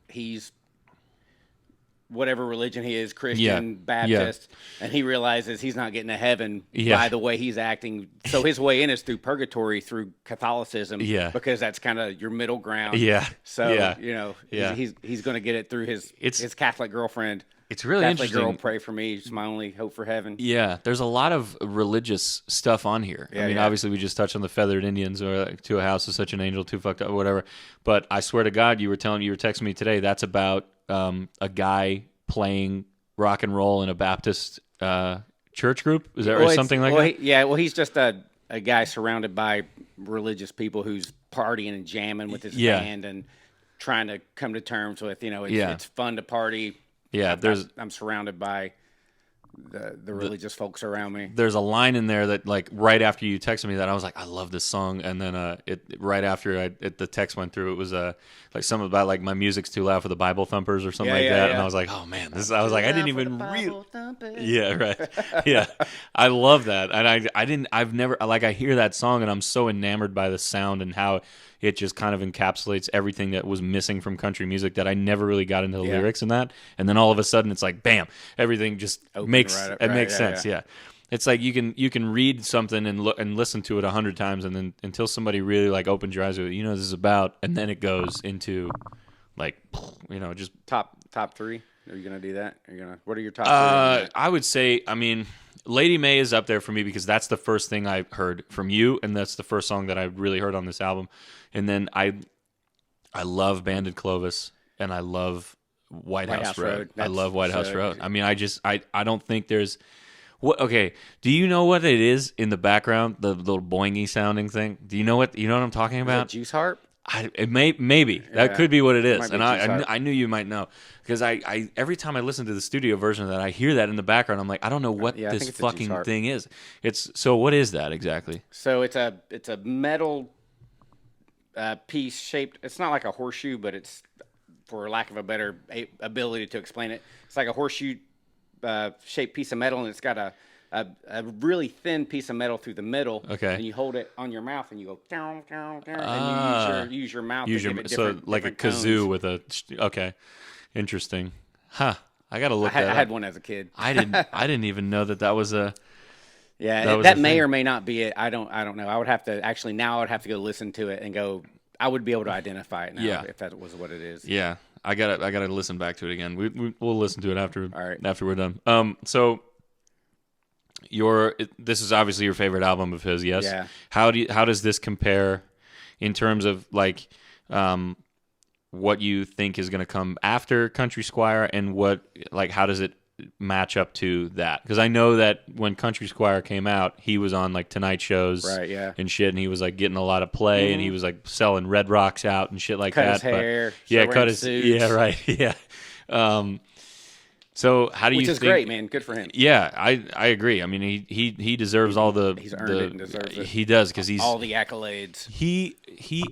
he's whatever religion he is, Christian, Yeah. Baptist, and he realizes he's not getting to heaven Yeah. by the way he's acting. So his way in is through purgatory, through Catholicism, Yeah. because that's kind of your middle ground. Yeah. So Yeah. Yeah. he's going to get it through his Catholic girlfriend. It's really Catholic interesting. girl, pray for me. It's my only hope for heaven. Yeah, there's a lot of religious stuff on here. I Yeah, mean, yeah. obviously, we just touched on the Feathered Indians, or like, To a House is Such an Angel, Too Fucked Up, or whatever. But I swear to God, you were texting me today. That's about a guy playing rock and roll in a Baptist church group. Is that or something like that? He's just a guy surrounded by religious people who's partying and jamming with his Yeah. band and trying to come to terms with, Yeah. it's fun to party. Yeah, I'm surrounded by the religious folks around me. There's a line in there that, like, right after you texted me that, I was like, I love this song, and then right after the text went through, it was like something about like my music's too loud for the Bible thumpers or something like that, and I was like, oh man, I was like, I didn't even real. Yeah, right. Yeah, I love that, and I've never, like, I hear that song and I'm so enamored by the sound and how it just kind of encapsulates everything that was missing from country music that I never really got into the lyrics in that, and then all of a sudden it's like, bam, everything just makes sense. Yeah. It's like you can read something and listen to it 100 times, and then until somebody really like opens your eyes to it, this is about, and then it goes into like, just Top 3. Are you gonna do that? What are your top 3? on that? I would say, I mean, Lady May is up there for me because that's the first thing I heard from you, and that's the first song that I really heard on this album. And then I love Banded Clovis, and I love White House Road. I love White House Road. I mean, I don't think there's okay. Do you know what it is in the background? The little boingy sounding thing. Do you know what I'm talking Is about? it Juice Harp? Maybe that could be what it is, Might be and Juice Harp. I knew you might know because I every time I listen to the studio version of that, I hear that in the background. I'm like, I don't know what Yeah, I this think it's a Juice fucking Harp. thing is. So what is that exactly? So it's a metal piece shaped. It's not like a horseshoe, but it's, for lack of a better ability to explain it, it's like a horseshoe shaped piece of metal, and it's got a really thin piece of metal through the middle. Okay. And you hold it on your mouth, and you go down, down, down, and you use your mouth. Use to your give it so different, like a different kazoo tones. with a okay, interesting, huh? I gotta look I that had up. one as a kid. I didn't even know that was a. Yeah, That was that the may thing. or may not be it. I don't know. I would have to go listen to it and go. I would be able to identify it now if that was what it is. Yeah, I gotta listen back to it again. We'll listen to it after right. after we're done. So this is obviously your favorite album of his, yes? Yeah. How does this compare in terms of like what you think is going to come after Country Squire, and how does it match up to that, because I know that when Country Squire came out, he was on like Tonight shows, Right, yeah. and shit, and he was like getting a lot of play, and he was like selling Red Rocks out and shit like Cut that. his hair, yeah, start cut wearing his suits. yeah, right, yeah. So how do Which you is think? great, man. Good for him. Yeah, I agree. I mean, he deserves all the He's earned it and deserves it. He does, because he's All the accolades. he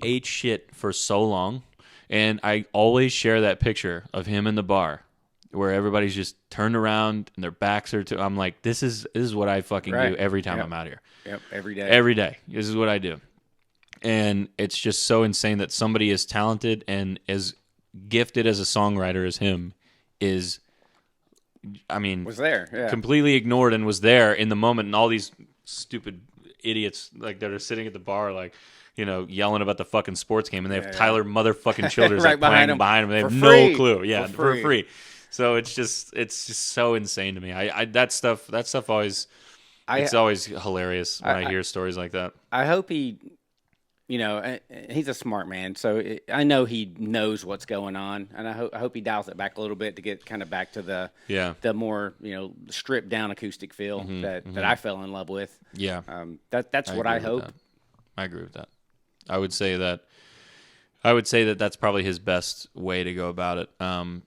ate shit for so long, and I always share that picture of him in the bar where everybody's just turned around and their backs are to. I'm like, this is what I fucking do Right. every time Yep. I'm out here. Yep, every day. Every day, this is what I do, and it's just so insane that somebody as talented and as gifted as a songwriter as him is. I mean, was there, yeah. completely ignored and was there in the moment, and all these stupid idiots like that are sitting at the bar, like, you know, yelling about the fucking sports game, and they have Tyler motherfucking Childers Right like playing behind behind them. They have for no free. clue, yeah, For for free. So it's just so insane to me. I that stuff always it's always hilarious when I hear stories like that. I hope he, you know, he's a smart man, so I know he knows what's going on, and I hope he dials it back a little bit to get kind of back to the more, you know, stripped down acoustic feel that I fell in love with. Yeah, that's what I agree with hope. that. I agree with that. I would say that that's probably his best way to go about it.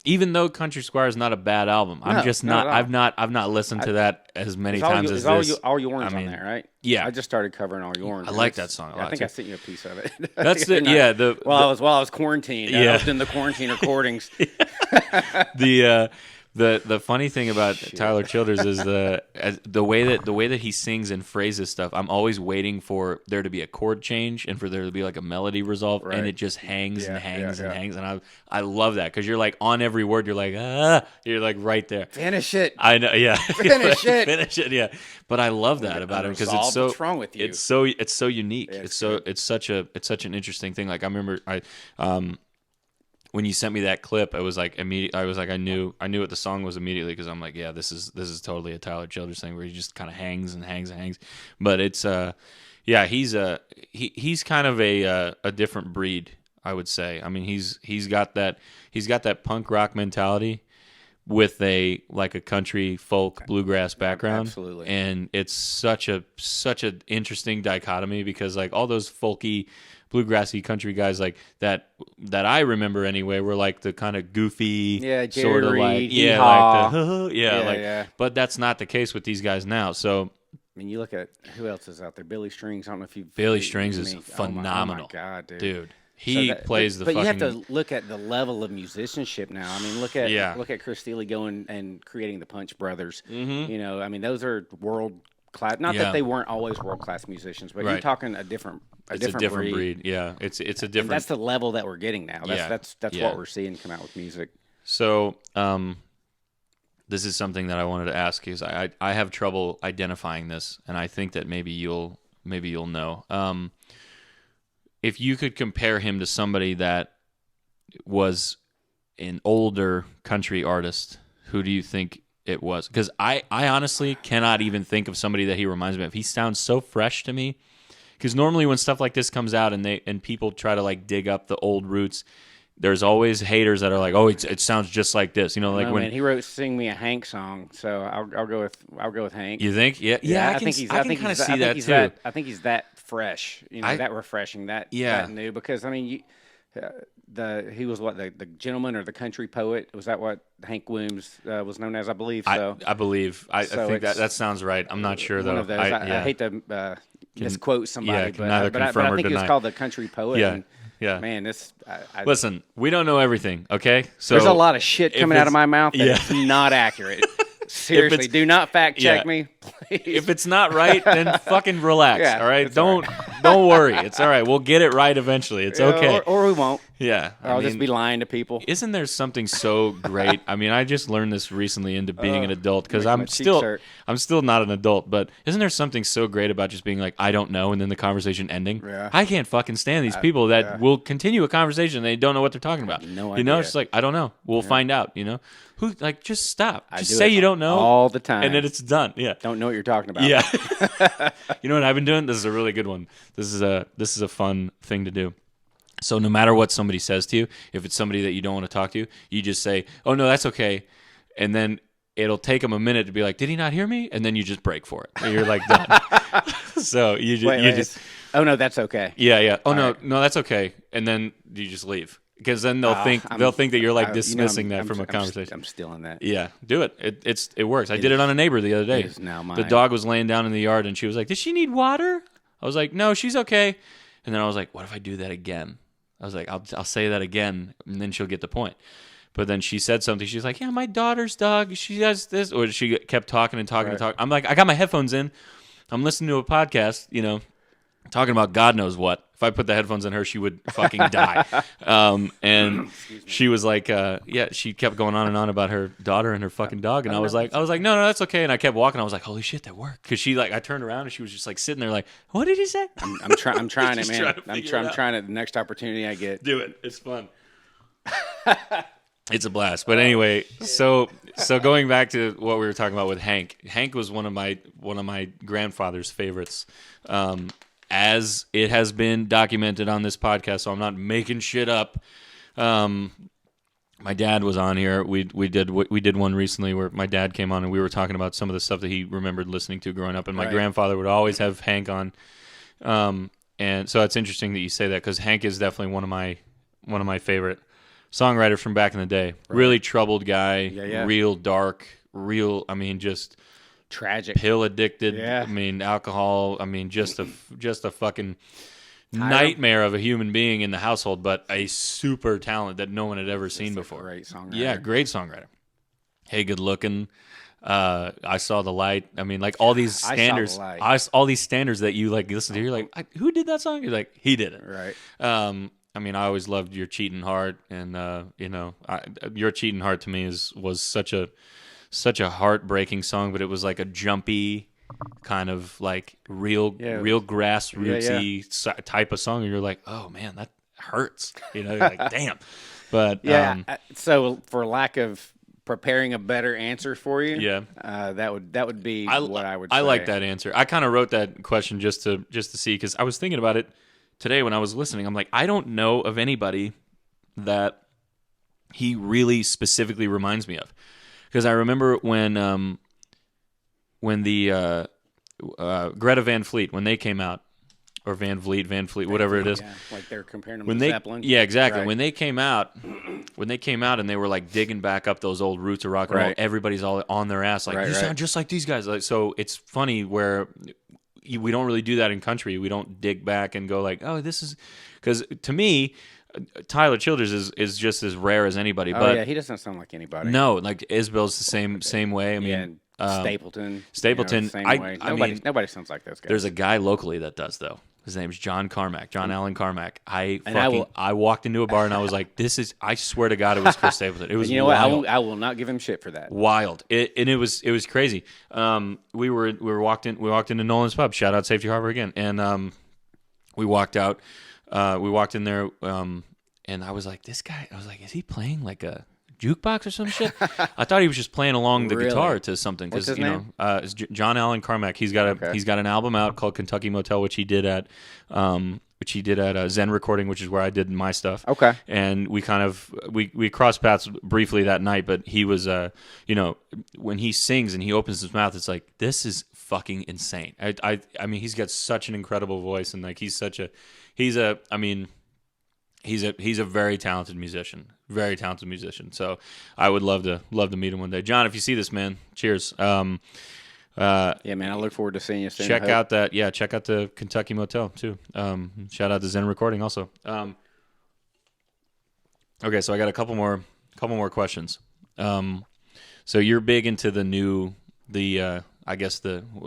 Even though Country Squire is not a bad album, I'm just not not. at all. I've not listened to that as many It's all times you- as it's this. all Yourns I mean, on there, right? yeah. I just started covering All Yourns. I like that song a lot, I think too. I sent you a piece of it. That's the yeah. While I was quarantined, I Yeah. was doing the quarantine recordings. The funny thing about Tyler Childers is the way that he sings and phrases stuff. I'm always waiting for there to be a chord change and for there to be like a melody resolve, and it just hangs and hangs and hangs. And I love that, because you're like on every word. You're like you're like right there. Finish it. I know, yeah. Finish it. Finish it, yeah. But I love that about him, because it's so. What's wrong with you? It's so unique. Yeah, it's such an interesting thing. Like I remember when you sent me that clip, it was like immediate. I was like, I knew what the song was immediately, because I'm like, yeah, this is totally a Tyler Childers thing where he just kind of hangs and hangs and hangs. But it's yeah, he's kind of a different breed, I would say. I mean, he's got that punk rock mentality with a country folk bluegrass background. Absolutely. And it's such an interesting dichotomy, because like all those folky bluegrassy country guys like that I remember anyway were like the kind of goofy, Yeah, Jerry sort of like Reed, yeah, hee-haw. like the Yeah. But that's not the case with these guys now. So I mean, you look at who else is out there. Billy Strings. I don't know if you. Billy Strings is phenomenal. Oh my God, dude. Dude, he plays the but fucking. you have to look at the level of musicianship now. I mean, look at Chris Steele going and creating the Punch Brothers. You know, I mean, those are world class. Not that they weren't always world class musicians, but you're talking a different breed. Yeah, it's a different. And that's the level that we're getting now. That's Yeah. what we're seeing come out with music. So, this is something that I wanted to ask, because I have trouble identifying this, and I think that maybe you'll know. If you could compare him to somebody that was an older country artist, who do you think it was? Because I honestly cannot even think of somebody that he reminds me of. He sounds so fresh to me. Because normally when stuff like this comes out and people try to like dig up the old roots, there's always haters that are like, oh, it sounds just like this, you know, like when he wrote "Sing Me a Hank" song, so I'll go with Hank. You think, yeah, I can kind of see that too. I think he's that fresh, you know, that refreshing, that new. Because I mean, he was what the gentleman or the country poet. Was that what Hank Williams was known as? I believe so. I believe. I think that sounds right. I'm not sure though. One of those. I hate to misquote somebody, but neither I confirm or think he was deny. called the country poet. Yeah. And, Yeah. Man, listen, we don't know everything, okay? So there's a lot of shit coming out of my mouth that's not accurate. Seriously, do not fact check me, please. If it's not right, then fucking relax, Yeah, all right? it's all Don't worry. It's all right. We'll get it right eventually. It's okay. Or we won't. Yeah. I'll just be lying to people. Isn't there something so great? I mean, I just learned this recently into being an adult, because I'm still not an adult, but isn't there something so great about just being like, I don't know, and then the conversation ending? Yeah. I can't fucking stand these people that will continue a conversation and they don't know what they're talking about. No You know, idea. it's just like, I don't know. We'll find out, you know? Just stop. Just do say it you don't know. all the time. And then it's done. Yeah. Don't know what you're talking about. Yeah. You know what I've been doing? This is a really good one. This is a fun thing to do. So no matter what somebody says to you, if it's somebody that you don't want to talk to, you just say, "Oh no, that's okay," and then it'll take him a minute to be like, did he not hear me? And then you just break for it. And you're like done. So you just oh no, that's okay. Yeah. Oh, All no, right. no, that's okay. And then you just leave. Because then they'll think that you're like dismissing that from a conversation. I'm stealing that. Yeah, do it. It works. I did it on a neighbor the other day. It is now mine. The dog was laying down in the yard, and she was like, "Does she need water?" I was like, "No, she's okay." And then I was like, "What if I do that again?" I was like, "I'll say that again, and then she'll get the point." But then she said something. She's like, "Yeah, my daughter's dog. She does this," or she kept talking and talking and talking. I'm like, I got my headphones in. I'm listening to a podcast. Talking about God knows what. If I put the headphones in her, she would fucking die. And she was like, she kept going on and on about her daughter and her fucking dog. And I was like, no, that's okay. And I kept walking. I was like, holy shit, that worked. Because I turned around and she was just like sitting there like, what did he say? I'm trying it, man. I'm trying it. The next opportunity I get. Do it. It's fun. It's a blast. But anyway, so going back to what we were talking about with Hank. Hank was one of my grandfather's favorites. As it has been documented on this podcast, so I'm not making shit up. My dad was on here. We did one recently where my dad came on and we were talking about some of the stuff that he remembered listening to growing up. And my grandfather would always have Hank on. And so it's interesting that you say that because Hank is definitely one of my favorite songwriters from back in the day. Right. Really troubled guy, real dark, just tragic, pill addicted. Yeah. Alcohol. Just a fucking nightmare of a human being in the household, but a super talent that no one had ever seen before. Great songwriter. Yeah, great songwriter. Hey, good looking. I saw the light. All these standards. All these standards that you like listen to. You're like, who did that song? You're like, he did it. Right. I always loved Your Cheating Heart, and Your Cheating Heart to me was such a heartbreaking song, but it was like a jumpy kind of like real grassrootsy type of song, and you're like, oh man, that hurts. You're like, damn. But so for lack of preparing a better answer for you, that would be what I would say. I like that answer. I kind of wrote that question just to see, because I was thinking about it today when I was listening. I'm like, I don't know of anybody that he really specifically reminds me of. Because I remember when the Greta Van Fleet, when they came out, or Van Vliet, whatever it is. Yeah, like they're comparing them to Zeppelin. Yeah, exactly. Right. When they came out and they were like digging back up those old roots of rock and roll, everybody's all on their ass like, you sound just like these guys. Like, so it's funny where we don't really do that in country. We don't dig back and go like, oh, this is... Because to me... Tyler Childers is just as rare as anybody. But he doesn't sound like anybody. No, like Isbell's the same way. Stapleton. Same way. Nobody sounds like those guys. There's a guy locally that does though. His name's John Allen Carmack. I walked into a bar and I was like, I swear to God, it was Chris Stapleton. It was wild. I will not give him shit for that. Wild. It was crazy. We walked into Nolan's Pub. Shout out Safety Harbor again. And we walked out. We walked in there, and I was like, this guy, is he playing like a jukebox or some shit? I thought he was just playing along the guitar to something. What's his name? It's John Allen Carmack. He's got an album out called Kentucky Motel, which he did at Zen Recording, which is where I did my stuff. Okay. And we we crossed paths briefly that night, but he was, when he sings and he opens his mouth, it's like, this is fucking insane. He's got such an incredible voice, and like he's a very talented musician. Very talented musician. So I would love to meet him one day. John, if you see this, man, cheers. Man, I look forward to seeing you soon. Check out the Kentucky Motel too. Shout out to Zen Recording also. Okay, so I got a couple more questions. So you're big into I guess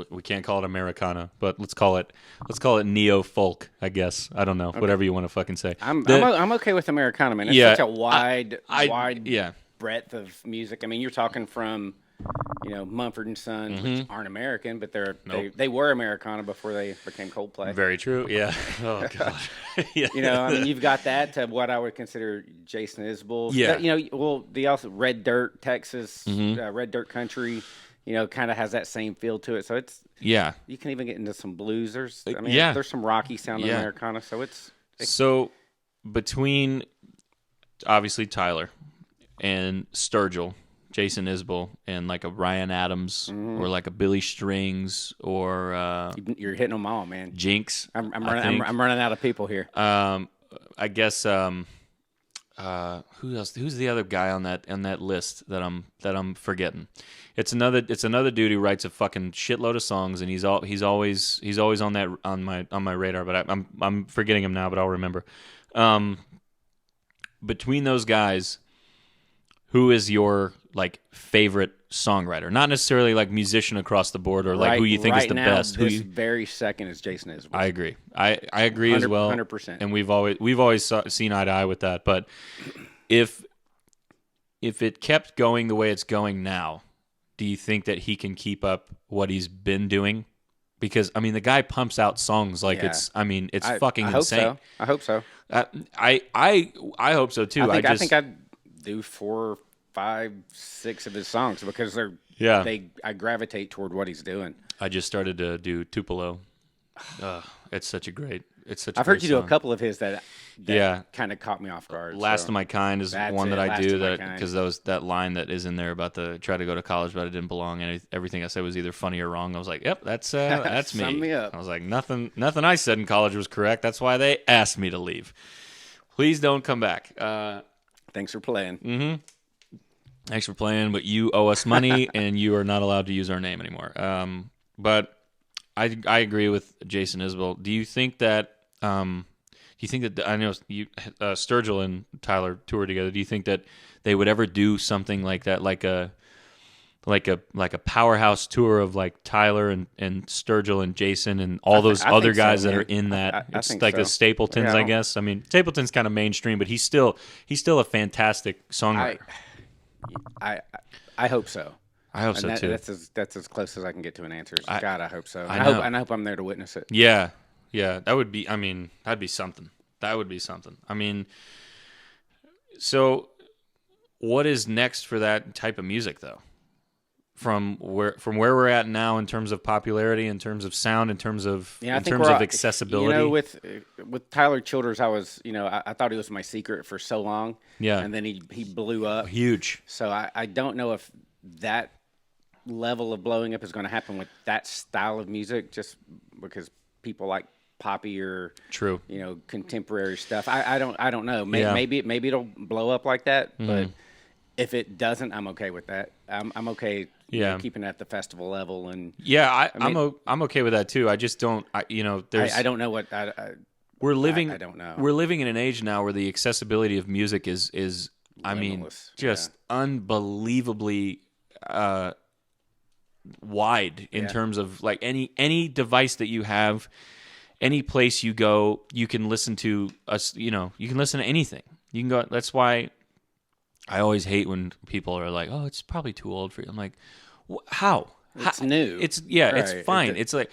we can't call it Americana, but let's call it neo folk. I guess I don't know, whatever you want to fucking say. I'm okay with Americana, man. It's such a wide breadth of music. You're talking from Mumford & Sons, which aren't American, but they were Americana before they became Coldplay. Very true. Yeah. Oh god. Yeah. You've got that to what I would consider Jason Isbell. Yeah. The also Red Dirt, Texas, Red Dirt Country. Kind of has that same feel to it. So it's you can even get into some blues. There's some rocky sounding Americana. So it's so between obviously Tyler and Sturgill. Jason Isbell and like a Ryan Adams or like a Billy Strings or You're hitting them all, man. Jinx. I'm running out of people here. I guess who else? Who's the other guy on that list that I'm forgetting? It's another dude who writes a fucking shitload of songs, and he's always on my radar. But I'm forgetting him now, but I'll remember. Between those guys, who is your like favorite songwriter? Not necessarily like musician across the board, or like who you think is the best. This very second is Jason Isbell. I agree. I agree as well. 100%. And we've always seen eye to eye with that. But if it kept going the way it's going now, do you think that he can keep up what he's been doing? Because I mean, the guy pumps out songs like it's fucking insane. I hope so. I hope so too. I think I'd do 4, 5, 6 of his songs because I gravitate toward what he's doing. I just started to do Tupelo. It's such a great. I've heard you do a couple of his that yeah, kind of caught me off guard. Last of My Kind is one that I do because that line that is in there about the try to go to college but I didn't belong, and everything I said was either funny or wrong. I was like, yep, that's me. Sum me up. I was like, nothing I said in college was correct. That's why they asked me to leave. Please don't come back. Thanks for playing. Mm-hmm. Thanks for playing, but you owe us money and you are not allowed to use our name anymore. But I agree with Jason Isbell. Do you think that I know Sturgill and Tyler toured together? Do you think that they would ever do something like that, like a powerhouse tour of like Tyler and Sturgill and Jason and all those other guys that are in that? It's like the Stapletons, I guess. I mean, Stapleton's kind of mainstream, but he's still a fantastic songwriter. I hope so. I hope so too. That's as close as I can get to an answer. God, I hope so. I hope I'm there to witness it. Yeah, that would be. I mean, that'd be something. That would be something. I mean, so what is next for that type of music, though? From where we're at now, in terms of popularity, in terms of sound, in terms of accessibility. With Tyler Childers, I was I thought he was my secret for so long. Yeah, and then he blew up huge. So I don't know if that level of blowing up is going to happen with that style of music, just because people like poppy or contemporary stuff. I don't know. Maybe it'll blow up like that, but if it doesn't, I'm okay with that. I'm okay. Keeping it at the festival level and I'm okay with that too. I just don't. I don't know what we're living. I don't know. We're living in an age now where the accessibility of music is I mean, just unbelievably wide in terms of like any device that you have, any place you go, you can listen to us. You can listen to anything. You can go. That's why I always hate when people are like, "Oh, it's probably too old for you." I'm like, "How? It's new. It's It's fine. It's like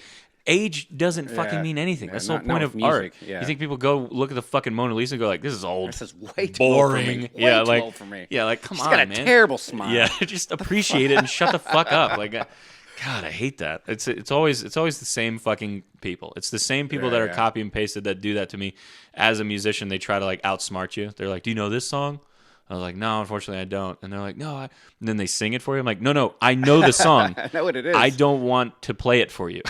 age doesn't fucking mean anything. That's the whole point of art. Yeah. You think people go look at the fucking Mona Lisa and go like, "This is old. This is way too boring." Old for me. Way too old for me. Yeah, like come She's on, got a man. Terrible smile. Yeah, just appreciate it and shut the fuck up. Like, God, I hate that. It's always the same fucking people. It's the same people that are copy and pasted that do that to me. As a musician, they try to like outsmart you. They're like, "Do you know this song?" I was like, "No, unfortunately, I don't." And they're like, "No," and then they sing it for you. I'm like, "No, I know the song. I know what it is. I don't want to play it for you."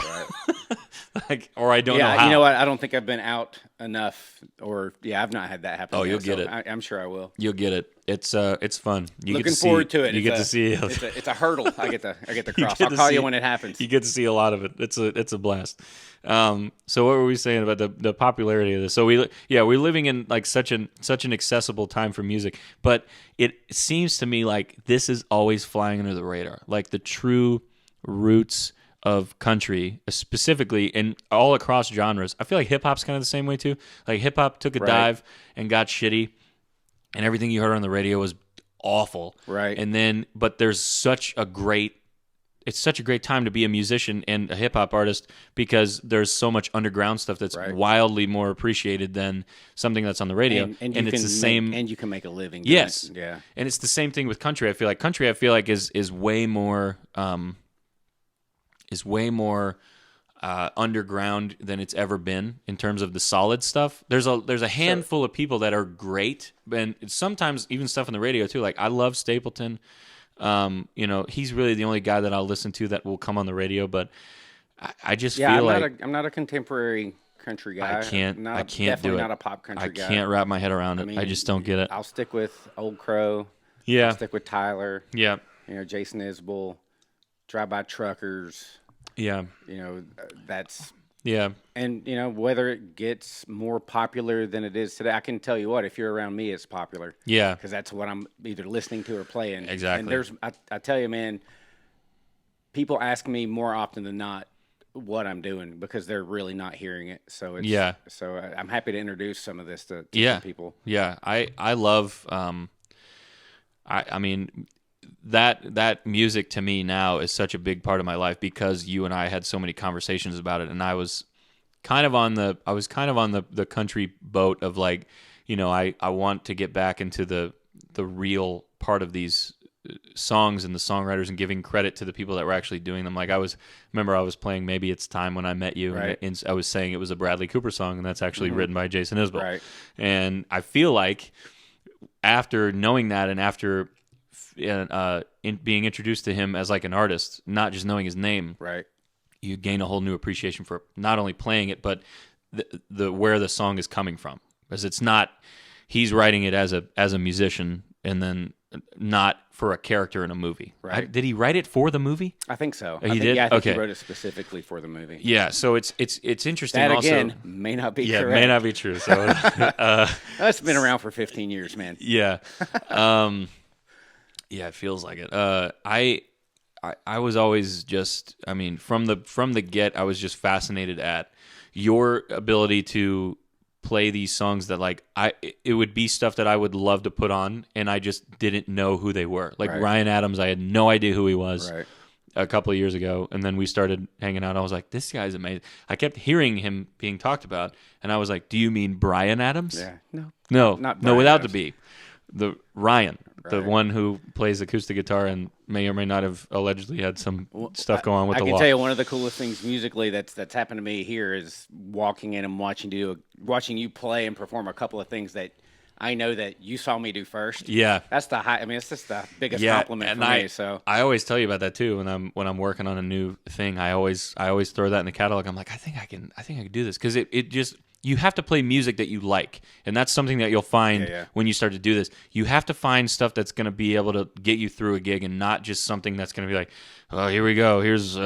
Right. Or I don't know how. Yeah, you know what? I don't think I've been out enough, or I've not had that happen. Oh, you'll get it. I'm sure I will. You'll get it. It's fun. Looking forward to it. You get to see it. It's a hurdle. I get to cross. I'll call you when it happens. You get to see a lot of it. It's a blast. So what were we saying about the popularity of this? So we're living in like such an accessible time for music, but it seems to me like this is always flying under the radar. Like the true roots of country, specifically, and all across genres. I feel like hip hop's kind of the same way too. Like hip hop took a dive and got shitty, and everything you heard on the radio was awful. Right. And then, but there's such a great time to be a musician and a hip hop artist because there's so much underground stuff that's wildly more appreciated than something that's on the radio. And it's the same. And you can make a living. Yes. Yeah. And it's the same thing with country. I feel like country is way more. Is way more underground than it's ever been in terms of the solid stuff. There's a handful of people that are great, and sometimes even stuff on the radio too. Like I love Stapleton, He's really the only guy that I'll listen to that will come on the radio. But I just feel I'm not a contemporary country guy. I can't do definitely it. not a pop country guy. I can't wrap my head around it. I mean, I just don't get it. I'll stick with Old Crow. Yeah. I'll stick with Tyler. Yeah. Jason Isbell, Drive By Truckers. Yeah. That's. Yeah. And, whether it gets more popular than it is today, I can tell you what, if you're around me, it's popular. Yeah. Because that's what I'm either listening to or playing. Exactly. And I tell you, man, people ask me more often than not what I'm doing because they're really not hearing it. So So I'm happy to introduce some of this to some people. Yeah. I love, I mean, that music to me now is such a big part of my life because you and I had so many conversations about it, and I was kind of on the country boat of like, I want to get back into the real part of these songs and the songwriters and giving credit to the people that were actually doing them. Like I was playing Maybe It's Time When I Met You, right. and I was saying it was a Bradley Cooper song, and that's actually written by Jason Isbell. Right. And I feel like after knowing that and after being introduced to him as like an artist, not just knowing his name, right, you gain a whole new appreciation for not only playing it, but the where the song is coming from, because it's not he's writing it as a musician and then not for a character in a movie. Right? Did he write it for the movie? I think so. He did. Yeah, I think okay. he wrote it specifically for the movie. Yeah, so it's interesting. That also, again may not be correct. Yeah, may not be true. So that's been around for 15 years, man. Yeah. Yeah, it feels like it. I was always just, I mean, from the get, I was just fascinated at your ability to play these songs that like it would be stuff that I would love to put on, and I just didn't know who they were. Like right. Ryan Adams, I had no idea who he was. Right. A couple of years ago, and then we started hanging out. I was like, this guy's amazing. I kept hearing him being talked about, and I was like, do you mean Brian Adams? Yeah. No, not no, without Adams. the B. The Ryan, the Right. one who plays acoustic guitar and may or may not have allegedly had some stuff go on with the law. I can tell you one of the coolest things musically that's happened to me here is walking in and watching you play and perform a couple of things that I know that you saw me do first. Yeah, that's the high. I mean, it's just the biggest compliment for me. So I always tell you about that too. When I'm working on a new thing, I always throw that in the catalog. I'm like, I think I can do this, because it just, you have to play music that you like, and that's something that you'll find when you start to do this. You have to find stuff that's going to be able to get you through a gig, and not just something that's going to be like, oh, here we go. Here's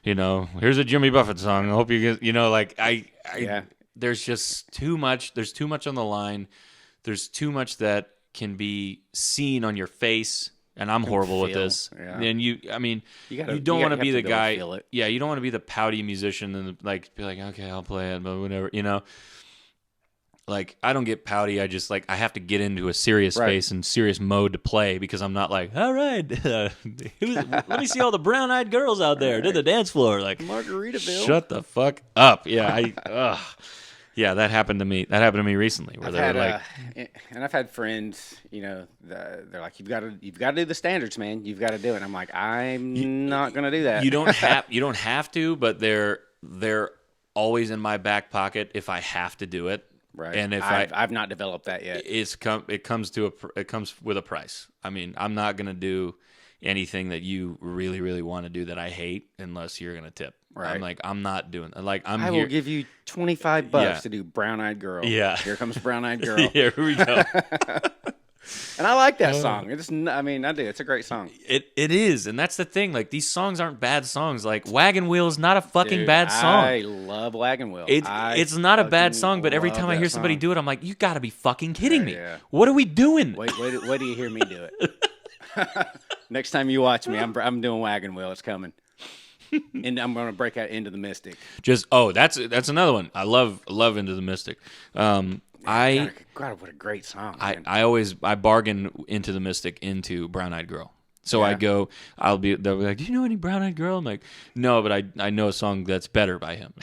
here's a Jimmy Buffett song. I hope you get, There's just too much. There's too much on the line. There's too much that can be seen on your face, and I'm horrible with this. Yeah. And you don't want to be the guy. Yeah, you don't want to be the pouty musician and like be like, okay, I'll play it, but whatever. Like I don't get pouty. I just like I have to get into a serious space and serious mode to play, because I'm not like, all right, let me see all the brown-eyed girls out there to the dance floor. Like Margaritaville. Shut the fuck up. Yeah, Yeah, that happened to me. That happened to me recently, where they were like, and I've had friends, they're like, you've got to do the standards, man. You've got to do it. And I'm like, I'm not gonna do that. You don't have to, but they're always in my back pocket if I have to do it. Right. And if I've not developed that yet. It comes with a price. I mean, I'm not gonna do anything that you really, really want to do that I hate unless you're gonna tip. Right. I'm like, I'm not doing. Like, I will give you $25 to do Brown Eyed Girl. Yeah. Here comes Brown Eyed Girl. Yeah, here we go. And I like that song. I do. It's a great song. It is, and that's the thing. Like, these songs aren't bad songs. Like, Wagon Wheel is not a fucking bad song. I love Wagon Wheel. It's not a bad song, but every time I hear somebody do it, I'm like, you got to be fucking kidding me. Yeah. What are we doing? Wait do you hear me do it? Next time you watch me, I'm doing Wagon Wheel. It's coming. And I'm going to break out Into the Mystic. That's another one. I love Into the Mystic. God, what a great song. I bargain Into the Mystic into Brown Eyed Girl. So they'll be like, do you know any Brown Eyed Girl? I'm like, no, but I know a song that's better by him.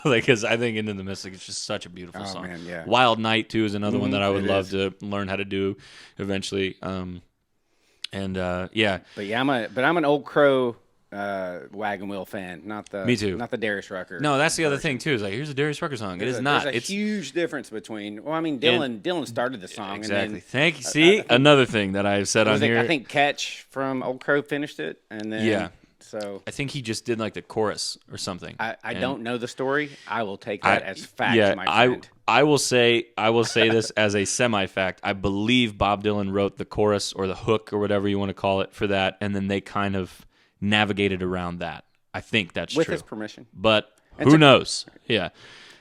Like, because I think Into the Mystic is just such a beautiful song. Man, yeah. Wild Night too is another one that I would love is. to learn how to do eventually. But I'm an Old Crow Wagon Wheel fan, not the Me too. not the Darius Rucker. No, that's the other version. thing too. Is like, here's a Darius Rucker song. It is not. There's a It's huge difference between. Well, I mean, Dylan started the song. exactly. And then, Thank you. See, another thing that I've said on here. I think Catch from Old Crow finished it, and then Yeah. So I think he just did like the chorus or something. I don't know the story. I will take that as fact, my friend. I will say this as a semi-fact. I believe Bob Dylan wrote the chorus or the hook or whatever you want to call it for that, and then they kind of navigated around that. I think that's with true. his permission. But who knows? Yeah.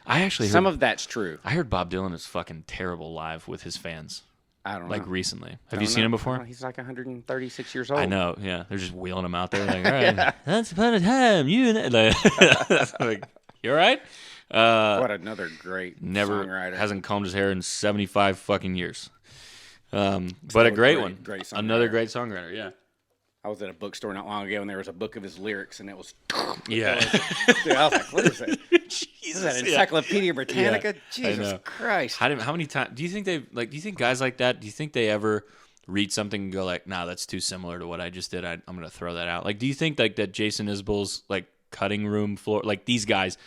I actually heard, some of that's true. I heard Bob Dylan is fucking terrible live with his fans. I don't know. Like recently. Have you seen him before? He's like 136 years old. I know, yeah. They're just wheeling him out there like, all right, that's about a time. You and like, you all right? What another great songwriter. Hasn't combed his hair in 75 fucking years. But a great one. Great songwriter. Another great songwriter, yeah. I was at a bookstore not long ago, and there was a book of his lyrics, and it was... Yeah. Dude, I was like, what is that? Jesus, Is that Encyclopedia Britannica? Yeah, Jesus Christ. How many times... Do you think guys like that, do you think they ever read something and go like, nah, that's too similar to what I just did. I'm going to throw that out. Like, do you think like that Jason Isbell's like cutting room floor, like these guys...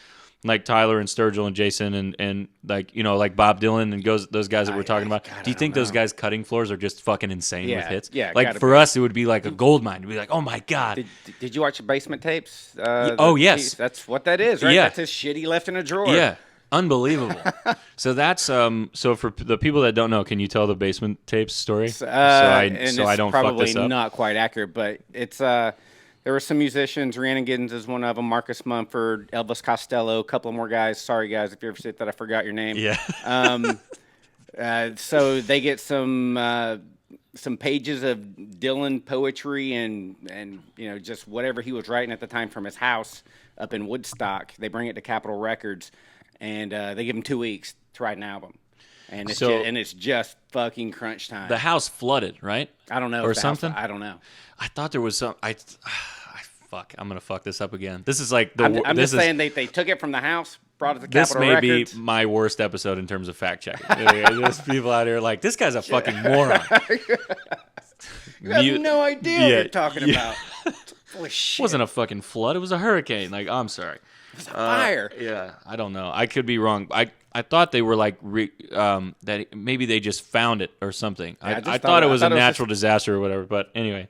like Tyler and Sturgill and Jason and like, you know, like Bob Dylan and those guys that we're talking about. God, do you think those guys cutting floors are just fucking insane with hits? Yeah. Like for us, it would be like a gold mine. It'd be like, oh my God. Did you watch the Basement Tapes? Yes. That's what that is, right? Yeah. That's his shit he left in a drawer. Yeah. Unbelievable. So that's so for the people that don't know, can you tell the Basement Tapes story? So I don't fuck probably this up. not quite accurate, but it's there were some musicians. Rhiannon Giddens is one of them. Marcus Mumford, Elvis Costello, a couple of more guys. Sorry guys if you ever said that I forgot your name. Yeah. So they get some pages of Dylan poetry and you know just whatever he was writing at the time from his house up in Woodstock. They bring it to Capitol Records, and they give him 2 weeks to write an album. And it's just fucking crunch time. The house flooded, right? I don't know. Or something? I don't know. I thought there was some. Fuck. I'm gonna fuck this up again. This is like I'm just saying they took it from the house, brought it to Capitol This may Records. be my worst episode in terms of fact checking. There's people out here like, this guy's a fucking moron. You have no idea what you're talking about. Holy shit. It wasn't a fucking flood. It was a hurricane. Like, I'm sorry. It was a fire. Yeah, I don't know. I could be wrong. I thought they were like that. Maybe they just found it or something. Yeah, I thought it was a natural disaster or whatever. But anyway,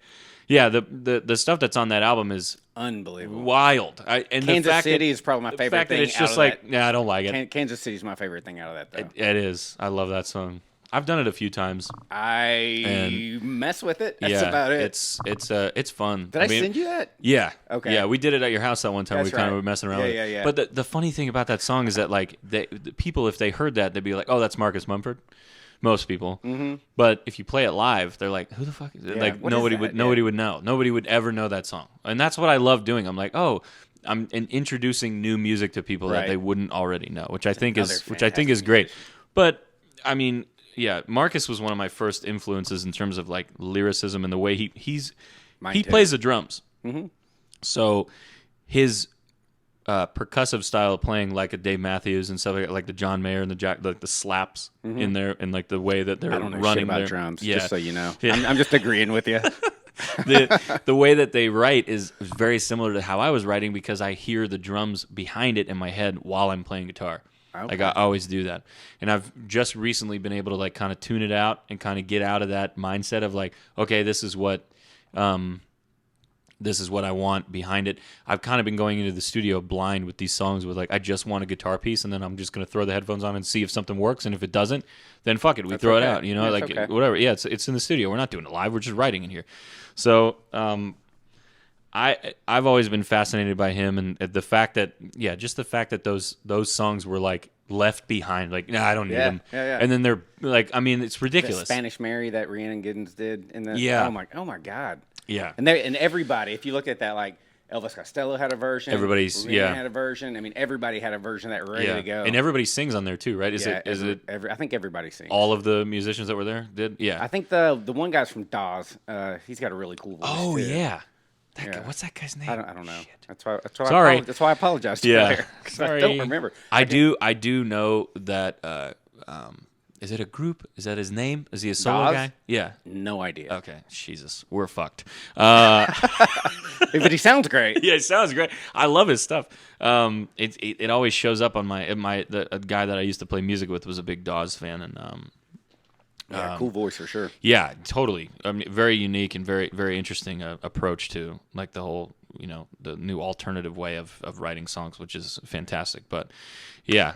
yeah, the stuff that's on that album is unbelievable, wild. Kansas City is probably my favorite fact thing. That it's just like, I don't like it. Kansas City is my favorite thing out of that, though. It is. I love that song. I've done it a few times. I mess with it. That's about it. It's fun. Did I send you that? Yeah. Okay. Yeah, we did it at your house that one time. That's we kind of right. were messing around with it. Yeah. But the funny thing about that song is that like the people, if they heard that, they'd be like, "Oh, that's Marcus Mumford." Most people. Mm-hmm. But if you play it live, they're like, "Who the fuck is it?" Yeah, Like what nobody is that? would nobody would know. Nobody would ever know that song. And that's what I love doing. I'm like, "Oh, I'm introducing new music to people that Right. they wouldn't already know," which I think is fantastic great. But I mean, yeah, Marcus was one of my first influences in terms of like lyricism and the way he plays the drums. Mm-hmm. So his percussive style of playing, like a Dave Matthews and stuff like the John Mayer and the slaps in there, and like the way that they're I don't know running shit about their drums, yeah. just so you know. Yeah. I'm just agreeing with you. the way that they write is very similar to how I was writing, because I hear the drums behind it in my head while I'm playing guitar. Okay. Like I always do that. And I've just recently been able to like kind of tune it out and kind of get out of that mindset of like, okay, this is what I want behind it. I've kind of been going into the studio blind with these songs with like, I just want a guitar piece, and then I'm just going to throw the headphones on and see if something works. And if it doesn't, then fuck it. We throw it out, you know, That's like okay. whatever. Yeah. It's in the studio. We're not doing it live. We're just writing in here. So, I've always been fascinated by him, and the fact that those songs were like left behind, like I don't need them, and then they're like, I mean, it's ridiculous. The Spanish Mary that Rhiannon Giddens did, and oh my god, yeah, and everybody, if you look at that, like Elvis Costello had a version, Rhiannon had a version. I mean, everybody had a version that ready to go, and everybody sings on there too, right? Is it? I think everybody sings. All of the musicians that were there did, yeah. I think the one guy's from Dawes. He's got a really cool voice. Oh too. yeah. Guy, what's that guy's name? I don't know. Shit. That's why. Sorry. That's why I apologize to you there. Sorry. I don't remember. I do know that. Is it a group? Is that his name? Is he a solo Dawes? guy? Yeah. No idea. Okay. Jesus, we're fucked. But he sounds great. Yeah, it sounds great. I love his stuff. It always shows up on a guy that I used to play music with was a big Dawes fan, and Cool voice for sure. yeah, totally. I mean, very unique and very very interesting approach to like the whole the new alternative way of writing songs, which is fantastic. But yeah,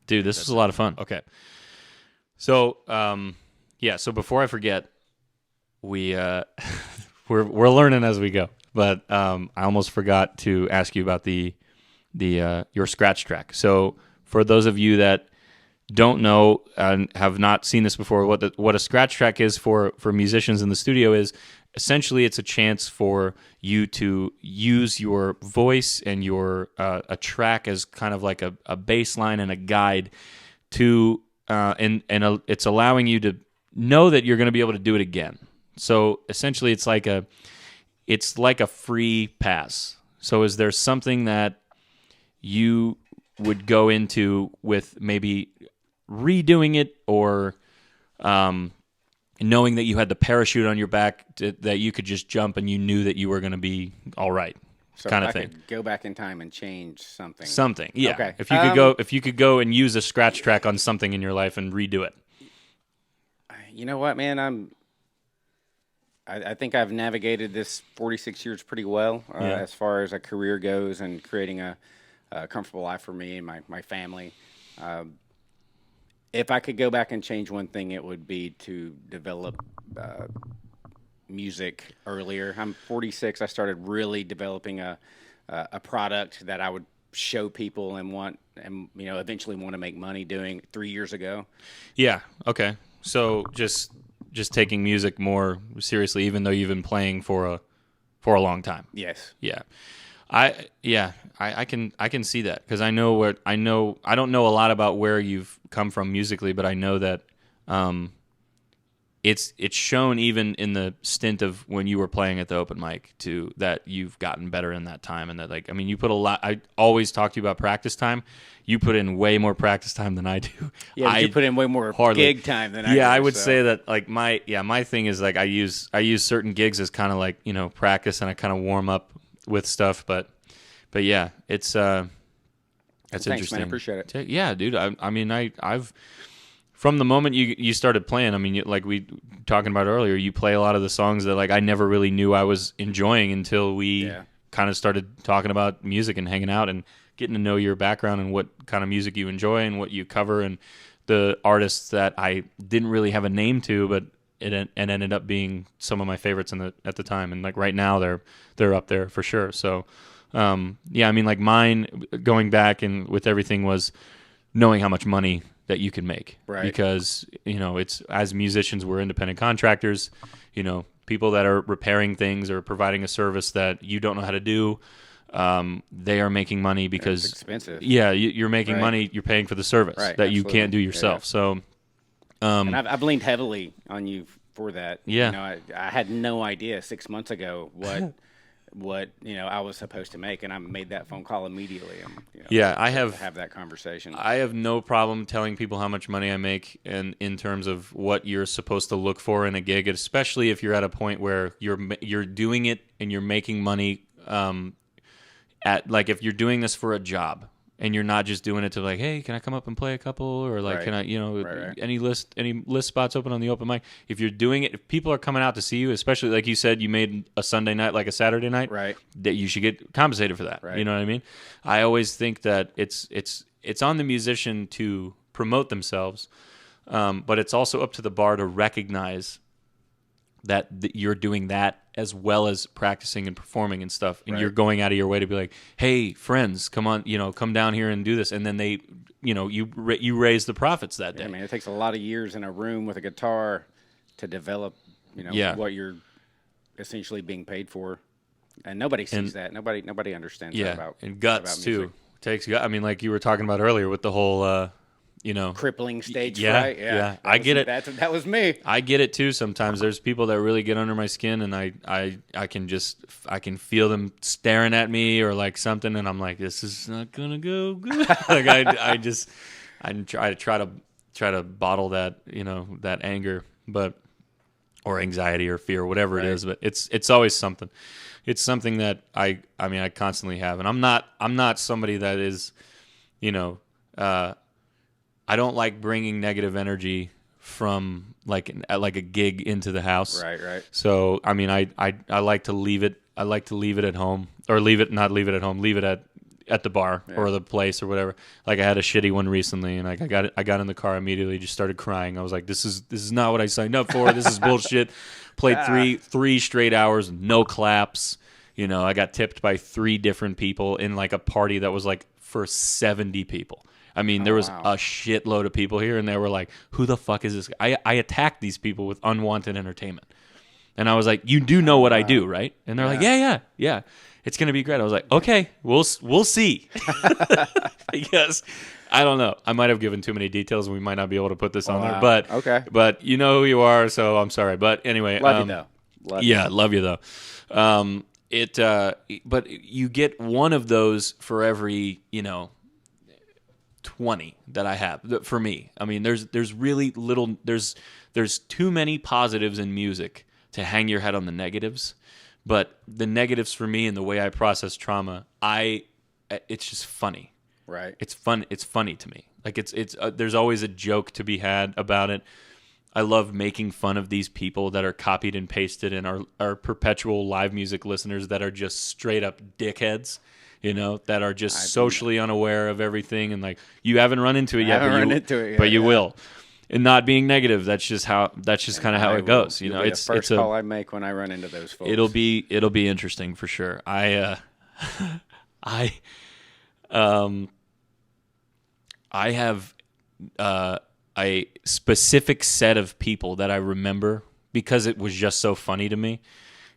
dude, this was a lot of fun. Okay, so so before I forget, we we're learning as we go. But I almost forgot to ask you about the your scratch track. So for those of you that don't know and have not seen this before, what a scratch track is for musicians in the studio is essentially it's a chance for you to use your voice and your a track as kind of like a baseline and a guide to it's allowing you to know that you're going to be able to do it again. So essentially it's like a free pass. So is there something that you would go into with maybe redoing it or knowing that you had the parachute on your back that you could just jump and you knew that you were going to be all right, So kind if of I thing? could go back in time and change something. Something, yeah. Okay. If you could go and use a scratch track on something in your life and redo it. You know what, man? I think I've navigated this 46 years pretty well as far as a career goes and creating a comfortable life for me and my family. If I could go back and change one thing, it would be to develop music earlier. I'm 46. I started really developing a product that I would show people and eventually want to make money doing 3 years ago. Yeah. Okay. So just taking music more seriously, even though you've been playing for a long time. Yes. Yeah. I can see that because I don't know a lot about where you've come from musically, but I know that it's shown even in the stint of when you were playing at the open mic too that you've gotten better in that time, and that you put a lot. I always talk to you about practice time. You put in way more practice time than I do. Yeah, you put in way more gig time than I do. Yeah, I would say that my thing is I use certain gigs as kind of like practice, and I kind of warm up with stuff, but yeah, it's that's Thanks, interesting. man. I appreciate it. Yeah, dude. I've from the moment you started playing. Like we talking about earlier, you play a lot of the songs that I never really knew I was enjoying until we kind of started talking about music and hanging out and getting to know your background and what kind of music you enjoy and what you cover and the artists that I didn't really have a name to, but it ended up being some of my favorites at the time, and right now they're up there for sure. So mine going back and with everything was knowing how much money that you can make, right? Because it's as musicians we're independent contractors, people that are repairing things or providing a service that you don't know how to do. They are making money because it's expensive. Yeah, you're making money. You're paying for the service that you can't do yourself. Yeah. So. And I've leaned heavily on you for that. Yeah. I had no idea 6 months ago what I was supposed to make, and I made that phone call immediately. I have that conversation. I have no problem telling people how much money I make, and in terms of what you're supposed to look for in a gig, especially if you're at a point where you're doing it and you're making money. If you're doing this for a job. And you're not just doing it to hey, can I come up and play a couple, or can I, any list spots open on the open mic? If you're doing it, if people are coming out to see you, especially like you said, you made a Sunday night like a Saturday night, right? That you should get compensated for that. Right. You know what I mean? I always think that it's on the musician to promote themselves, but it's also up to the bar to recognize that you're doing that as well as practicing and performing and stuff, and you're going out of your way to be like, hey, friends, come on, come down here and do this, and then they, you raise the profits that day. Yeah, man, it takes a lot of years in a room with a guitar to develop, what you're essentially being paid for, and nobody sees that. Nobody understands that about and guts about too. It takes guts. Like you were talking about earlier with the whole. Crippling stage fright. Yeah. I get it. That was me. I get it too. Sometimes there's people that really get under my skin, and I can feel them staring at me or something, and I'm like, this is not gonna go good. I try to bottle that that anger, or anxiety or fear, whatever it is, but it's always something. it's something that I mean, I constantly have, and I'm not somebody that is, you know, I don't like bringing negative energy from like a gig into the house. Right. So I mean, I like to leave it. I like to leave it at home, or not leave it at home. Leave it at the bar or the place or whatever. Like I had a shitty one recently, and like I got in the car immediately, just started crying. I was like, this is not what I signed up for. This is bullshit. Played three straight hours, no claps. You know, I got tipped by 3 different people in like a party that was like for 70 people. I mean, there was a shitload of people here, and they were like, who the fuck is this? I attacked these people with unwanted entertainment. And I was like, you do know what I do, right? And they're like, yeah. It's going to be great. I was like, okay, we'll see. Because I don't know. I might have given too many details, and we might not be able to put this on there. But okay. But you know who you are, so I'm sorry. But anyway. Love you, though. Love you, though. But you get one of those for every, 20 that I have for me. I mean, there's really little, there's too many positives in music to hang your head on the negatives. But the negatives for me and the way I process trauma, it's just funny. Right. It's fun. It's funny to me. Like there's always a joke to be had about it. I love making fun of these people that are copied and pasted and are perpetual live music listeners that are just straight up dickheads, that are just socially unaware of everything. And like, you haven't run into it yet, but you will. And not being negative, that's just kind of how it goes. It's the first call I make when I run into those folks. It'll be interesting for sure. I have a specific set of people that I remember because it was just so funny to me.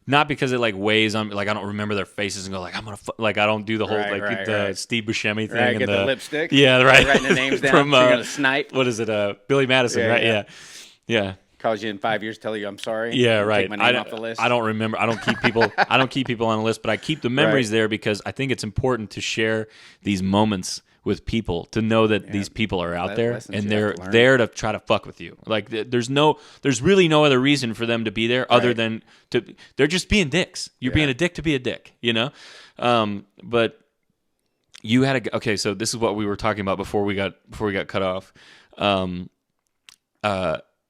Not because it like weighs on me, like I don't remember their faces and go like I'm gonna like I don't do the whole the Steve Buscemi thing and get the lipstick. Yeah, right. Writing the names down. From, so you're gonna snipe. What is it? Billy Madison, right? Yeah. Calls you in 5 years, tell you I'm sorry. Yeah, right. Take my name off the list. I don't remember. I don't keep people. I don't keep people on the list, but I keep the memories there because I think it's important to share these moments with people, to know that these people are out there and they're there to try to fuck with you. Like there's really no other reason for them to be there other than they're just being dicks. You're being a dick to be a dick, But you had okay. So this is what we were talking about before we got cut off.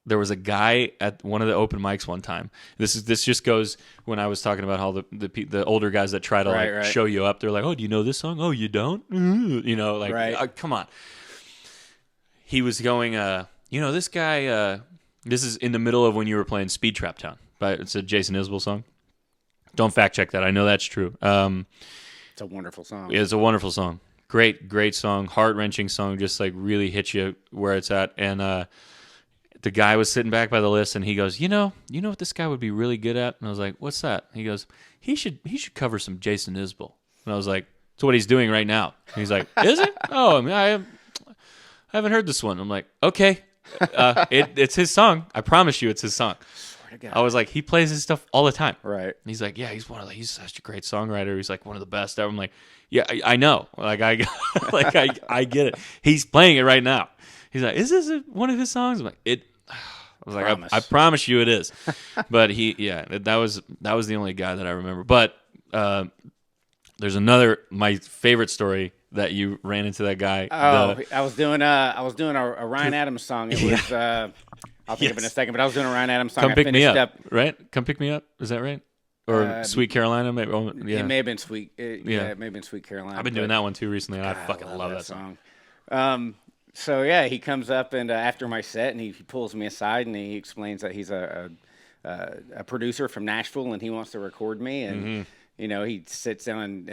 There was a guy at one of the open mics one time. This just goes when I was talking about how the older guys that try to show you up. They're like, oh, do you know this song? Oh, you don't? Come on. He was going, this guy. This is in the middle of when you were playing Speed Trap Town. It's a Jason Isbell song. Don't fact check that. I know that's true. It's a wonderful song. It's a wonderful song. Great song. Heart-wrenching song. Just like really hits you where it's at. And the guy was sitting back by the list, and he goes, you know what this guy would be really good at? And I was like, what's that? He goes, he should cover some Jason Isbell. And I was like, that's what he's doing right now. And he's like, is it? Oh, I haven't heard this one. I'm like, okay, it's his song. I promise you, it's his song. I was like, he plays his stuff all the time. Right. And he's like, yeah, he's such a great songwriter. He's like one of the best ever. I'm like, yeah, I know. Like I get it. He's playing it right now. He's like, is this one of his songs? I'm like, I was like, I promise you it is. But that was the only guy that I remember. But there's my favorite story that you ran into that guy. Oh, I was doing a Ryan Adams song. It was I'll think of it in a second, but I was doing a Ryan Adams song. Come Pick Me Up, right? Come Pick Me Up. Is that right? Or Sweet Carolina? Maybe. It may have been Sweet. It may have been Sweet Carolina. I've been doing that one too recently, and I fucking love that song. So yeah, he comes up and after my set, and he pulls me aside and he explains that he's a producer from Nashville and he wants to record me. And he sits down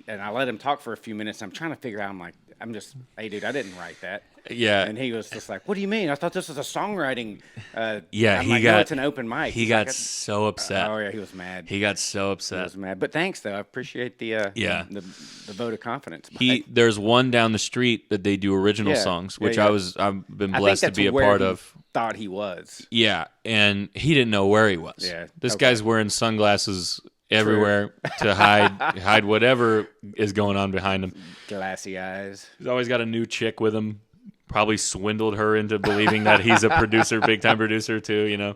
and I let him talk for a few minutes. I'm trying to figure out. I'm just, hey dude, I didn't write that. Yeah. And he was just like, what do you mean? I thought this was a songwriting. No, it's an open mic. He got so upset. Oh yeah, he was mad. He got so upset. He was mad. But thanks though. I appreciate the vote of confidence. There's one down the street that they do original songs, which I've been blessed to be a part of. Thought he was. Yeah, and he didn't know where he was. Yeah. This guy's wearing sunglasses everywhere to hide whatever is going on behind him. Glassy eyes. He's always got a new chick with him. Probably swindled her into believing that he's a producer, big time producer too.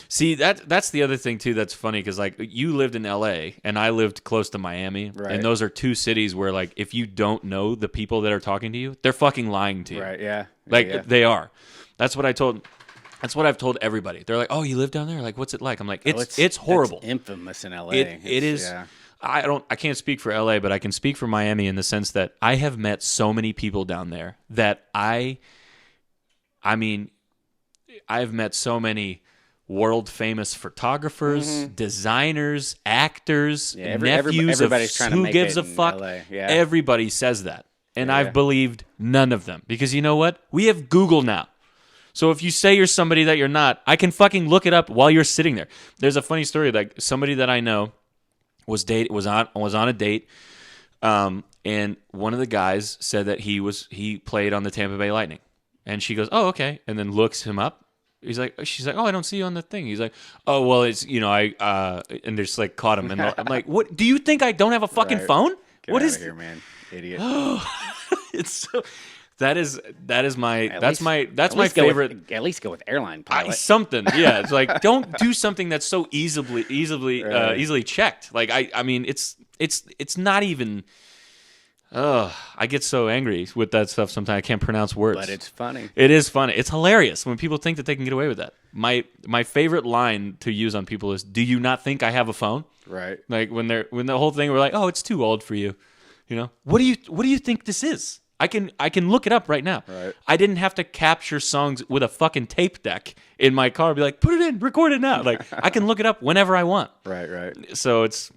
See that's the other thing too that's funny because like you lived in LA and I lived close to Miami, Right. and those are two cities where like if you don't know the people that are talking to you, they're fucking lying to you. Right. Yeah. Like yeah. they are. That's what I've told everybody. They're like, "Oh, you live down there? Like, what's it like?" I'm like, "It's horrible. It's infamous in LA. It is. Yeah. I can't speak for LA, but I can speak for Miami in the sense that I have met so many people down there that I mean, I've met so many world famous photographers, designers, actors, nephews everybody's of trying to who make gives it a in fuck. LA. Yeah. Everybody says that. And Yeah. I've believed none of them because you know what? We have Google now. So if you say you're somebody that you're not, I can fucking look it up while you're sitting there. There's a funny story like somebody that I know was on a date, and one of the guys said that he played on the Tampa Bay Lightning, and she goes, "Oh, okay," and then looks him up. She's like, "Oh, I don't see you on the thing." He's like, "Oh, well, it's and they just like caught him, and I'm like, "What? Do you think I don't have a fucking Right. phone? Get What out is of here, man? Idiot. it's so." That is my At that's least- my at least go favorite. at least go with airline pilot. Something, yeah. It's like don't do something that's so easily checked. Like I mean, it's not even. I get so angry with that stuff sometimes. I can't pronounce words. But it's funny. It is funny. It's hilarious when people think that they can get away with that. My favorite line to use on people is, "Do you not think I have a phone?" Right. Like when the whole thing we're like, "Oh, it's too old for you." You know, what do you think this is? I can look it up right now. Right. I didn't have to capture songs with a fucking tape deck in my car. Be like, put it in, record it now. Like I can look it up whenever I want. Right. So it's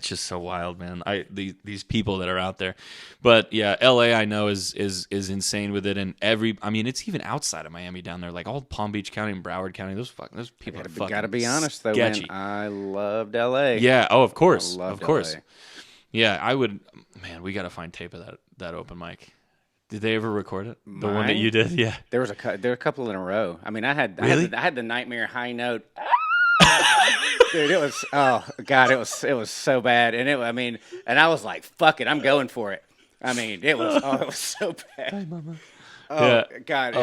just so wild, man. These people that are out there, but yeah, LA I know is insane with it, and I mean it's even outside of Miami down there, like all Palm Beach County and Broward County. Those people are fucking Gotta be honest though, sketchy. man. I loved LA. Yeah. Oh, of course. I loved Of course. LA. Yeah, I would. Man, we got to find tape of that open mic. Did they ever record it? The one that Mine? you did? Yeah. There were a couple in a row. I mean, I had the nightmare high note. Dude, it was it was so bad, and and I was like, fuck it, I'm going for it. I mean, it was so bad. Hi, mama. Oh Yeah. God!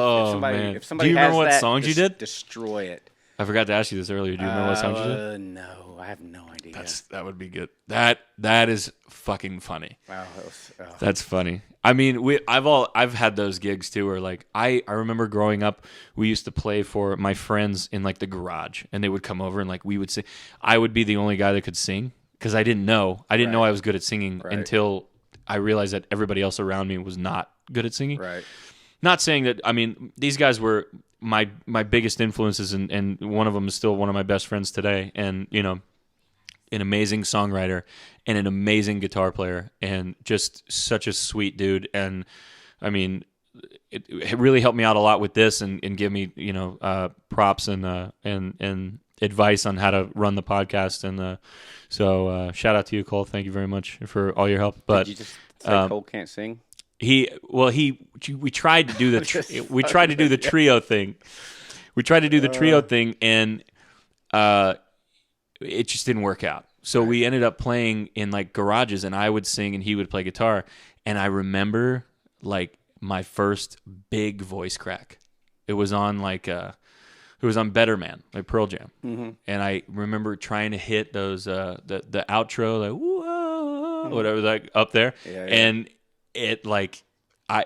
Man. If somebody Do you has remember what that, songs you did? Destroy it. I forgot to ask you this earlier. Do you remember what songs you did? No, I have no idea. That would be good. That is fucking funny. Wow, That's funny. I mean, I've had those gigs too, where like I remember growing up, we used to play for my friends in like the garage, and they would come over and like we would sing. I would be the only guy that could sing because I didn't know I was good at singing until I realized that everybody else around me was not good at singing. right. Not saying that. I mean, these guys were my biggest influences, and one of them is still one of my best friends today, and you know, an amazing songwriter and an amazing guitar player and just such a sweet dude. And I mean, it really helped me out a lot with this and give me, you know, props and advice on how to run the podcast. And so shout out to you, Cole. Thank you very much for all your help. But Did you just say Cole can't sing? We tried to do the trio thing. We tried to do the trio thing, and it just didn't work out. So we ended up playing in like garages, and I would sing and he would play guitar. And I remember like my first big voice crack. It was on Better Man, like Pearl Jam. Mm-hmm. And I remember trying to hit those the outro, like whoa, whatever, like up there, and it like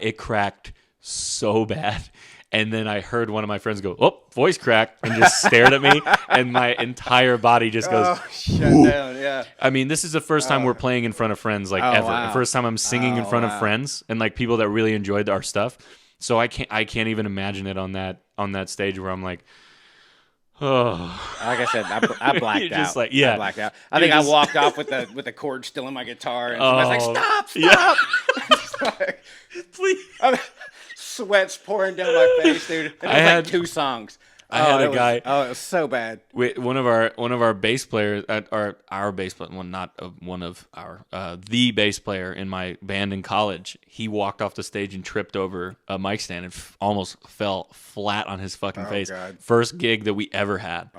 it cracked so bad. And then I heard one of my friends go, "Oh, voice crack," and just stared at me, and my entire body just goes, shut down. Yeah. I mean, this is the first time we're playing in front of friends, like ever. Wow. The first time I'm singing in front of friends and like people that really enjoyed our stuff. So I can't even imagine it on that stage where I'm like, oh. Like I said, I blacked You're just out. like, yeah. I blacked out. I think I walked off with the cord still in my guitar, and somebody's like, "Stop! Yeah. Like, Please. sweat's pouring down my face, dude. It was like 2 songs. I had a guy. It was so bad. One of our bass players, our bass player, well, not one of our, the bass player in my band in college. He walked off the stage and tripped over a mic stand and almost fell flat on his fucking face. God. First gig that we ever had,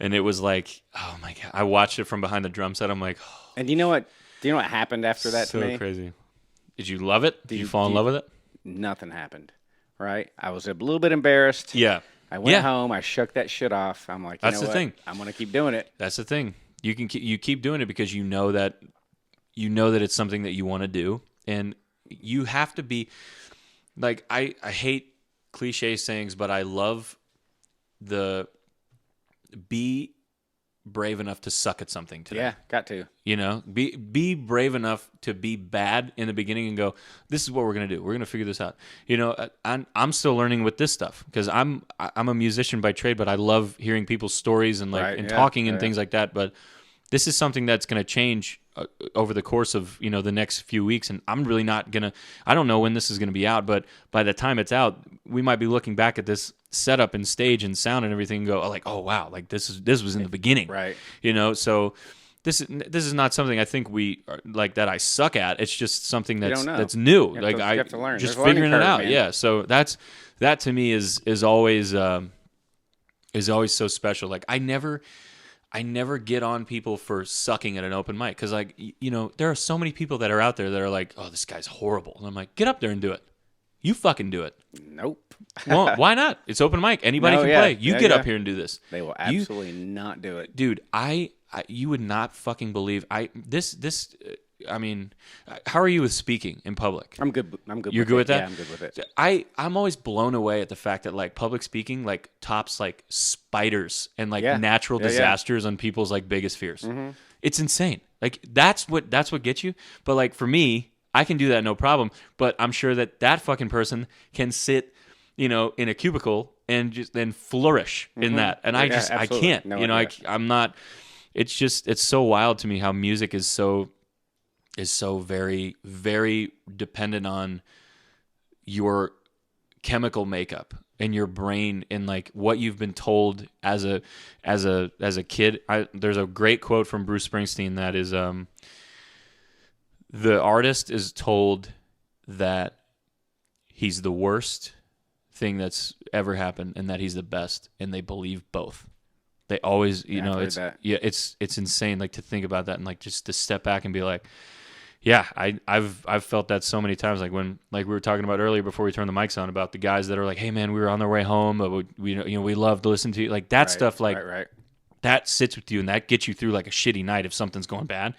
and it was like, oh my god! I watched it from behind the drum set. I'm like, oh, And do you know what happened after that so to me? crazy. Did you love it? Did you fall in love with it? Nothing happened. Right? I was a little bit embarrassed. Yeah. I went home. I shook that shit off. I'm like, That's the thing. I'm gonna keep doing it. That's the thing. You keep doing it because you know that it's something that you want to do, and you have to be like I hate cliche sayings, but I love the be brave enough to suck at something today. Yeah, got to. You know, be brave enough to be bad in the beginning and go, this is what we're gonna do. We're gonna figure this out. You know, I'm still learning with this stuff because I'm a musician by trade, but I love hearing people's stories and talking and things like that. But this is something that's gonna change over the course of the next few weeks, and I'm really not gonna. I don't know when this is gonna be out, but by the time it's out, we might be looking back at this setup and stage and sound and everything and go like, oh wow, like this was in the beginning, right? So this is not something I think we like that I suck at. It's just something that's new. You have to learn. Just There's figuring it out. man. Yeah. So that to me is always so special. Like I never get on people for sucking at an open mic because there are so many people that are out there that are like, oh, this guy's horrible, and I'm like, get up there and do it. You fucking do it. Nope. Well, why not? It's open mic. Anybody can play. You get up here and do this. They will absolutely not do it. Dude, you would not fucking believe I mean, how are you with speaking in public? I'm good. You're good with that? Yeah, I'm good with it. I'm always blown away at the fact that like public speaking like tops like spiders and like natural disasters on people's like biggest fears. Mm-hmm. It's insane. Like that's what gets you. But like for me, I can do that no problem, but I'm sure that fucking person can sit, in a cubicle and just then flourish in that. And I can't, no, I'm not, it's so wild to me how music is so very, very dependent on your chemical makeup and your brain and like what you've been told as a kid. There's a great quote from Bruce Springsteen that is, the artist is told that he's the worst thing that's ever happened and that he's the best, and they believe both. They always, it's insane like to think about that and like just to step back and be like, yeah, I've felt that so many times. Like when we were talking about earlier before we turned the mics on about the guys that are like, hey man, we were on their way home, but we love to listen to you. Like that stuff, like that sits with you and that gets you through like a shitty night if something's going bad.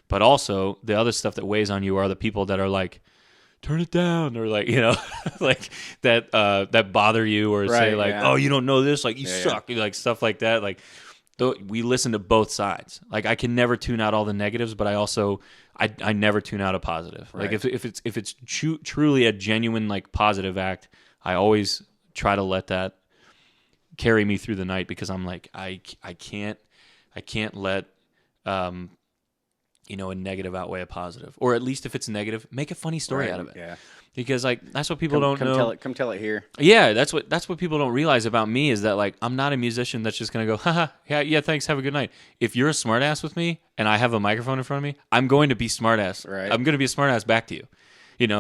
But also the other stuff that weighs on you are the people that are like, turn it down, or like, like that bother you, or say like, oh, you don't know this, like you suck, like stuff like that. Like we listen to both sides. Like I can never tune out all the negatives, but I also I never tune out a positive. Right. Like if it's truly a genuine like positive act, I always try to let that carry me through the night because I'm like I can't let a negative outweigh a positive, or at least if it's negative, make a funny story out of it. Yeah, because like that's what people don't know. Come tell it here. Yeah, that's what people don't realize about me is that like I'm not a musician that's just gonna go, haha, yeah, thanks, have a good night. If you're a smartass with me and I have a microphone in front of me, I'm going to be smartass. Right. I'm gonna be a smartass back to you.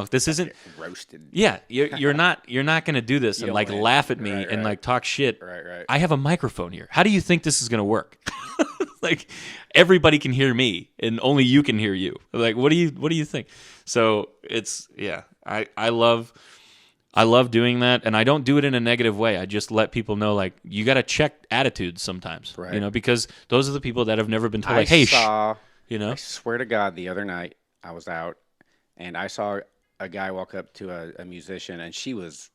This isn't roasted. Yeah, you're not gonna do this and like laugh at me and like talk shit. Right. I have a microphone here. How do you think this is gonna work? Like everybody can hear me and only you can hear you. Like what do you think? So it's I love doing that, and I don't do it in a negative way. I just let people know like you got to check attitudes sometimes. Right. Because those are the people that have never been told like, hey, I swear to God, the other night I was out and I saw a guy walk up to a musician, and she was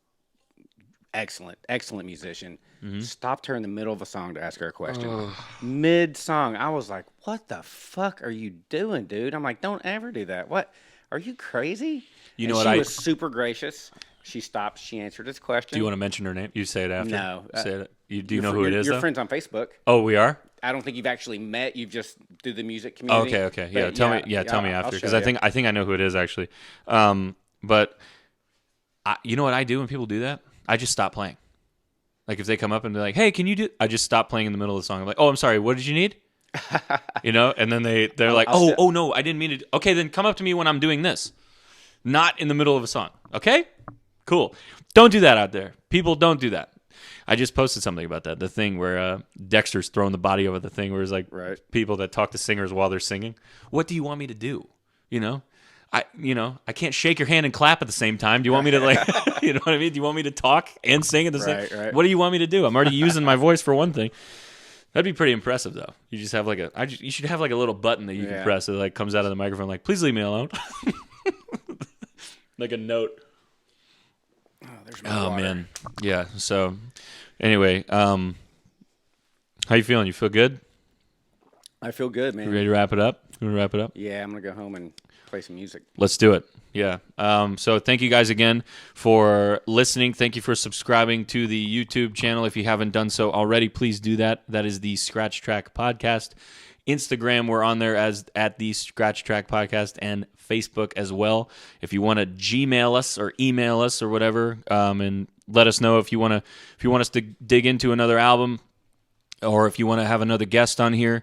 excellent musician. Mm-hmm. Stopped her in the middle of a song to ask her a question. Mid-song. I was like, what the fuck are you doing, dude? I'm like, don't ever do that. What? Are you crazy? She was super gracious. She stopped. She answered his question. Do you want to mention her name? You say it after. No. Say it. Do you know who it is? You're friends on Facebook. Oh, we are? I don't think you've actually met. You've just through the music community. Okay. Yeah, tell me after, because I think I know who it is actually. But you know what I do when people do that? I just stop playing. Like if they come up and they're like, "Hey, can you do?" I just stop playing in the middle of the song. I'm like, "Oh, I'm sorry. What did you need?" And then they're like, "Oh no, I didn't mean to." Okay, then come up to me when I'm doing this, not in the middle of a song. Okay, cool. Don't do that out there. People don't do that. I just posted something about that. The thing where Dexter's throwing the body over the thing, where it's like people that talk to singers while they're singing. What do you want me to do? I can't shake your hand and clap at the same time. Do you want me to like, you know what I mean? Do you want me to talk and sing at the same? Right. What do you want me to do? I'm already using my voice for one thing. That'd be pretty impressive, though. You just have you should have like a little button that you can press that like comes out of the microphone, like, please leave me alone. Like a note. There's my water. Man, yeah. So, anyway, how you feeling? You feel good? I feel good, man. You ready to wrap it up? You want to wrap it up? Yeah, I'm gonna go home and play some music. Let's do it. Yeah. So thank you guys again for listening. Thank you for subscribing to the YouTube channel. If you haven't done so already, please do that. That is the Scratch Track Podcast. Instagram, we're on there as at the Scratch Track Podcast, and Facebook as well. If you want to Gmail us or email us or whatever, and let us know if you want us to dig into another album, or if you want to have another guest on here,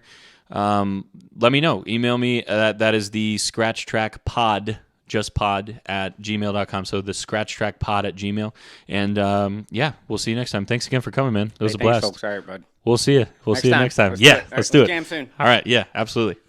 let me know. Email me. That is the Scratch Track Pod, just pod at gmail.com. So the Scratch Track Pod at Gmail. And yeah, we'll see you next time. Thanks again for coming, man. It was a blast. Thanks, folks. All right, bud. We'll see you. We'll see you next time. Let's do it. Let's do it. All right. Yeah, absolutely.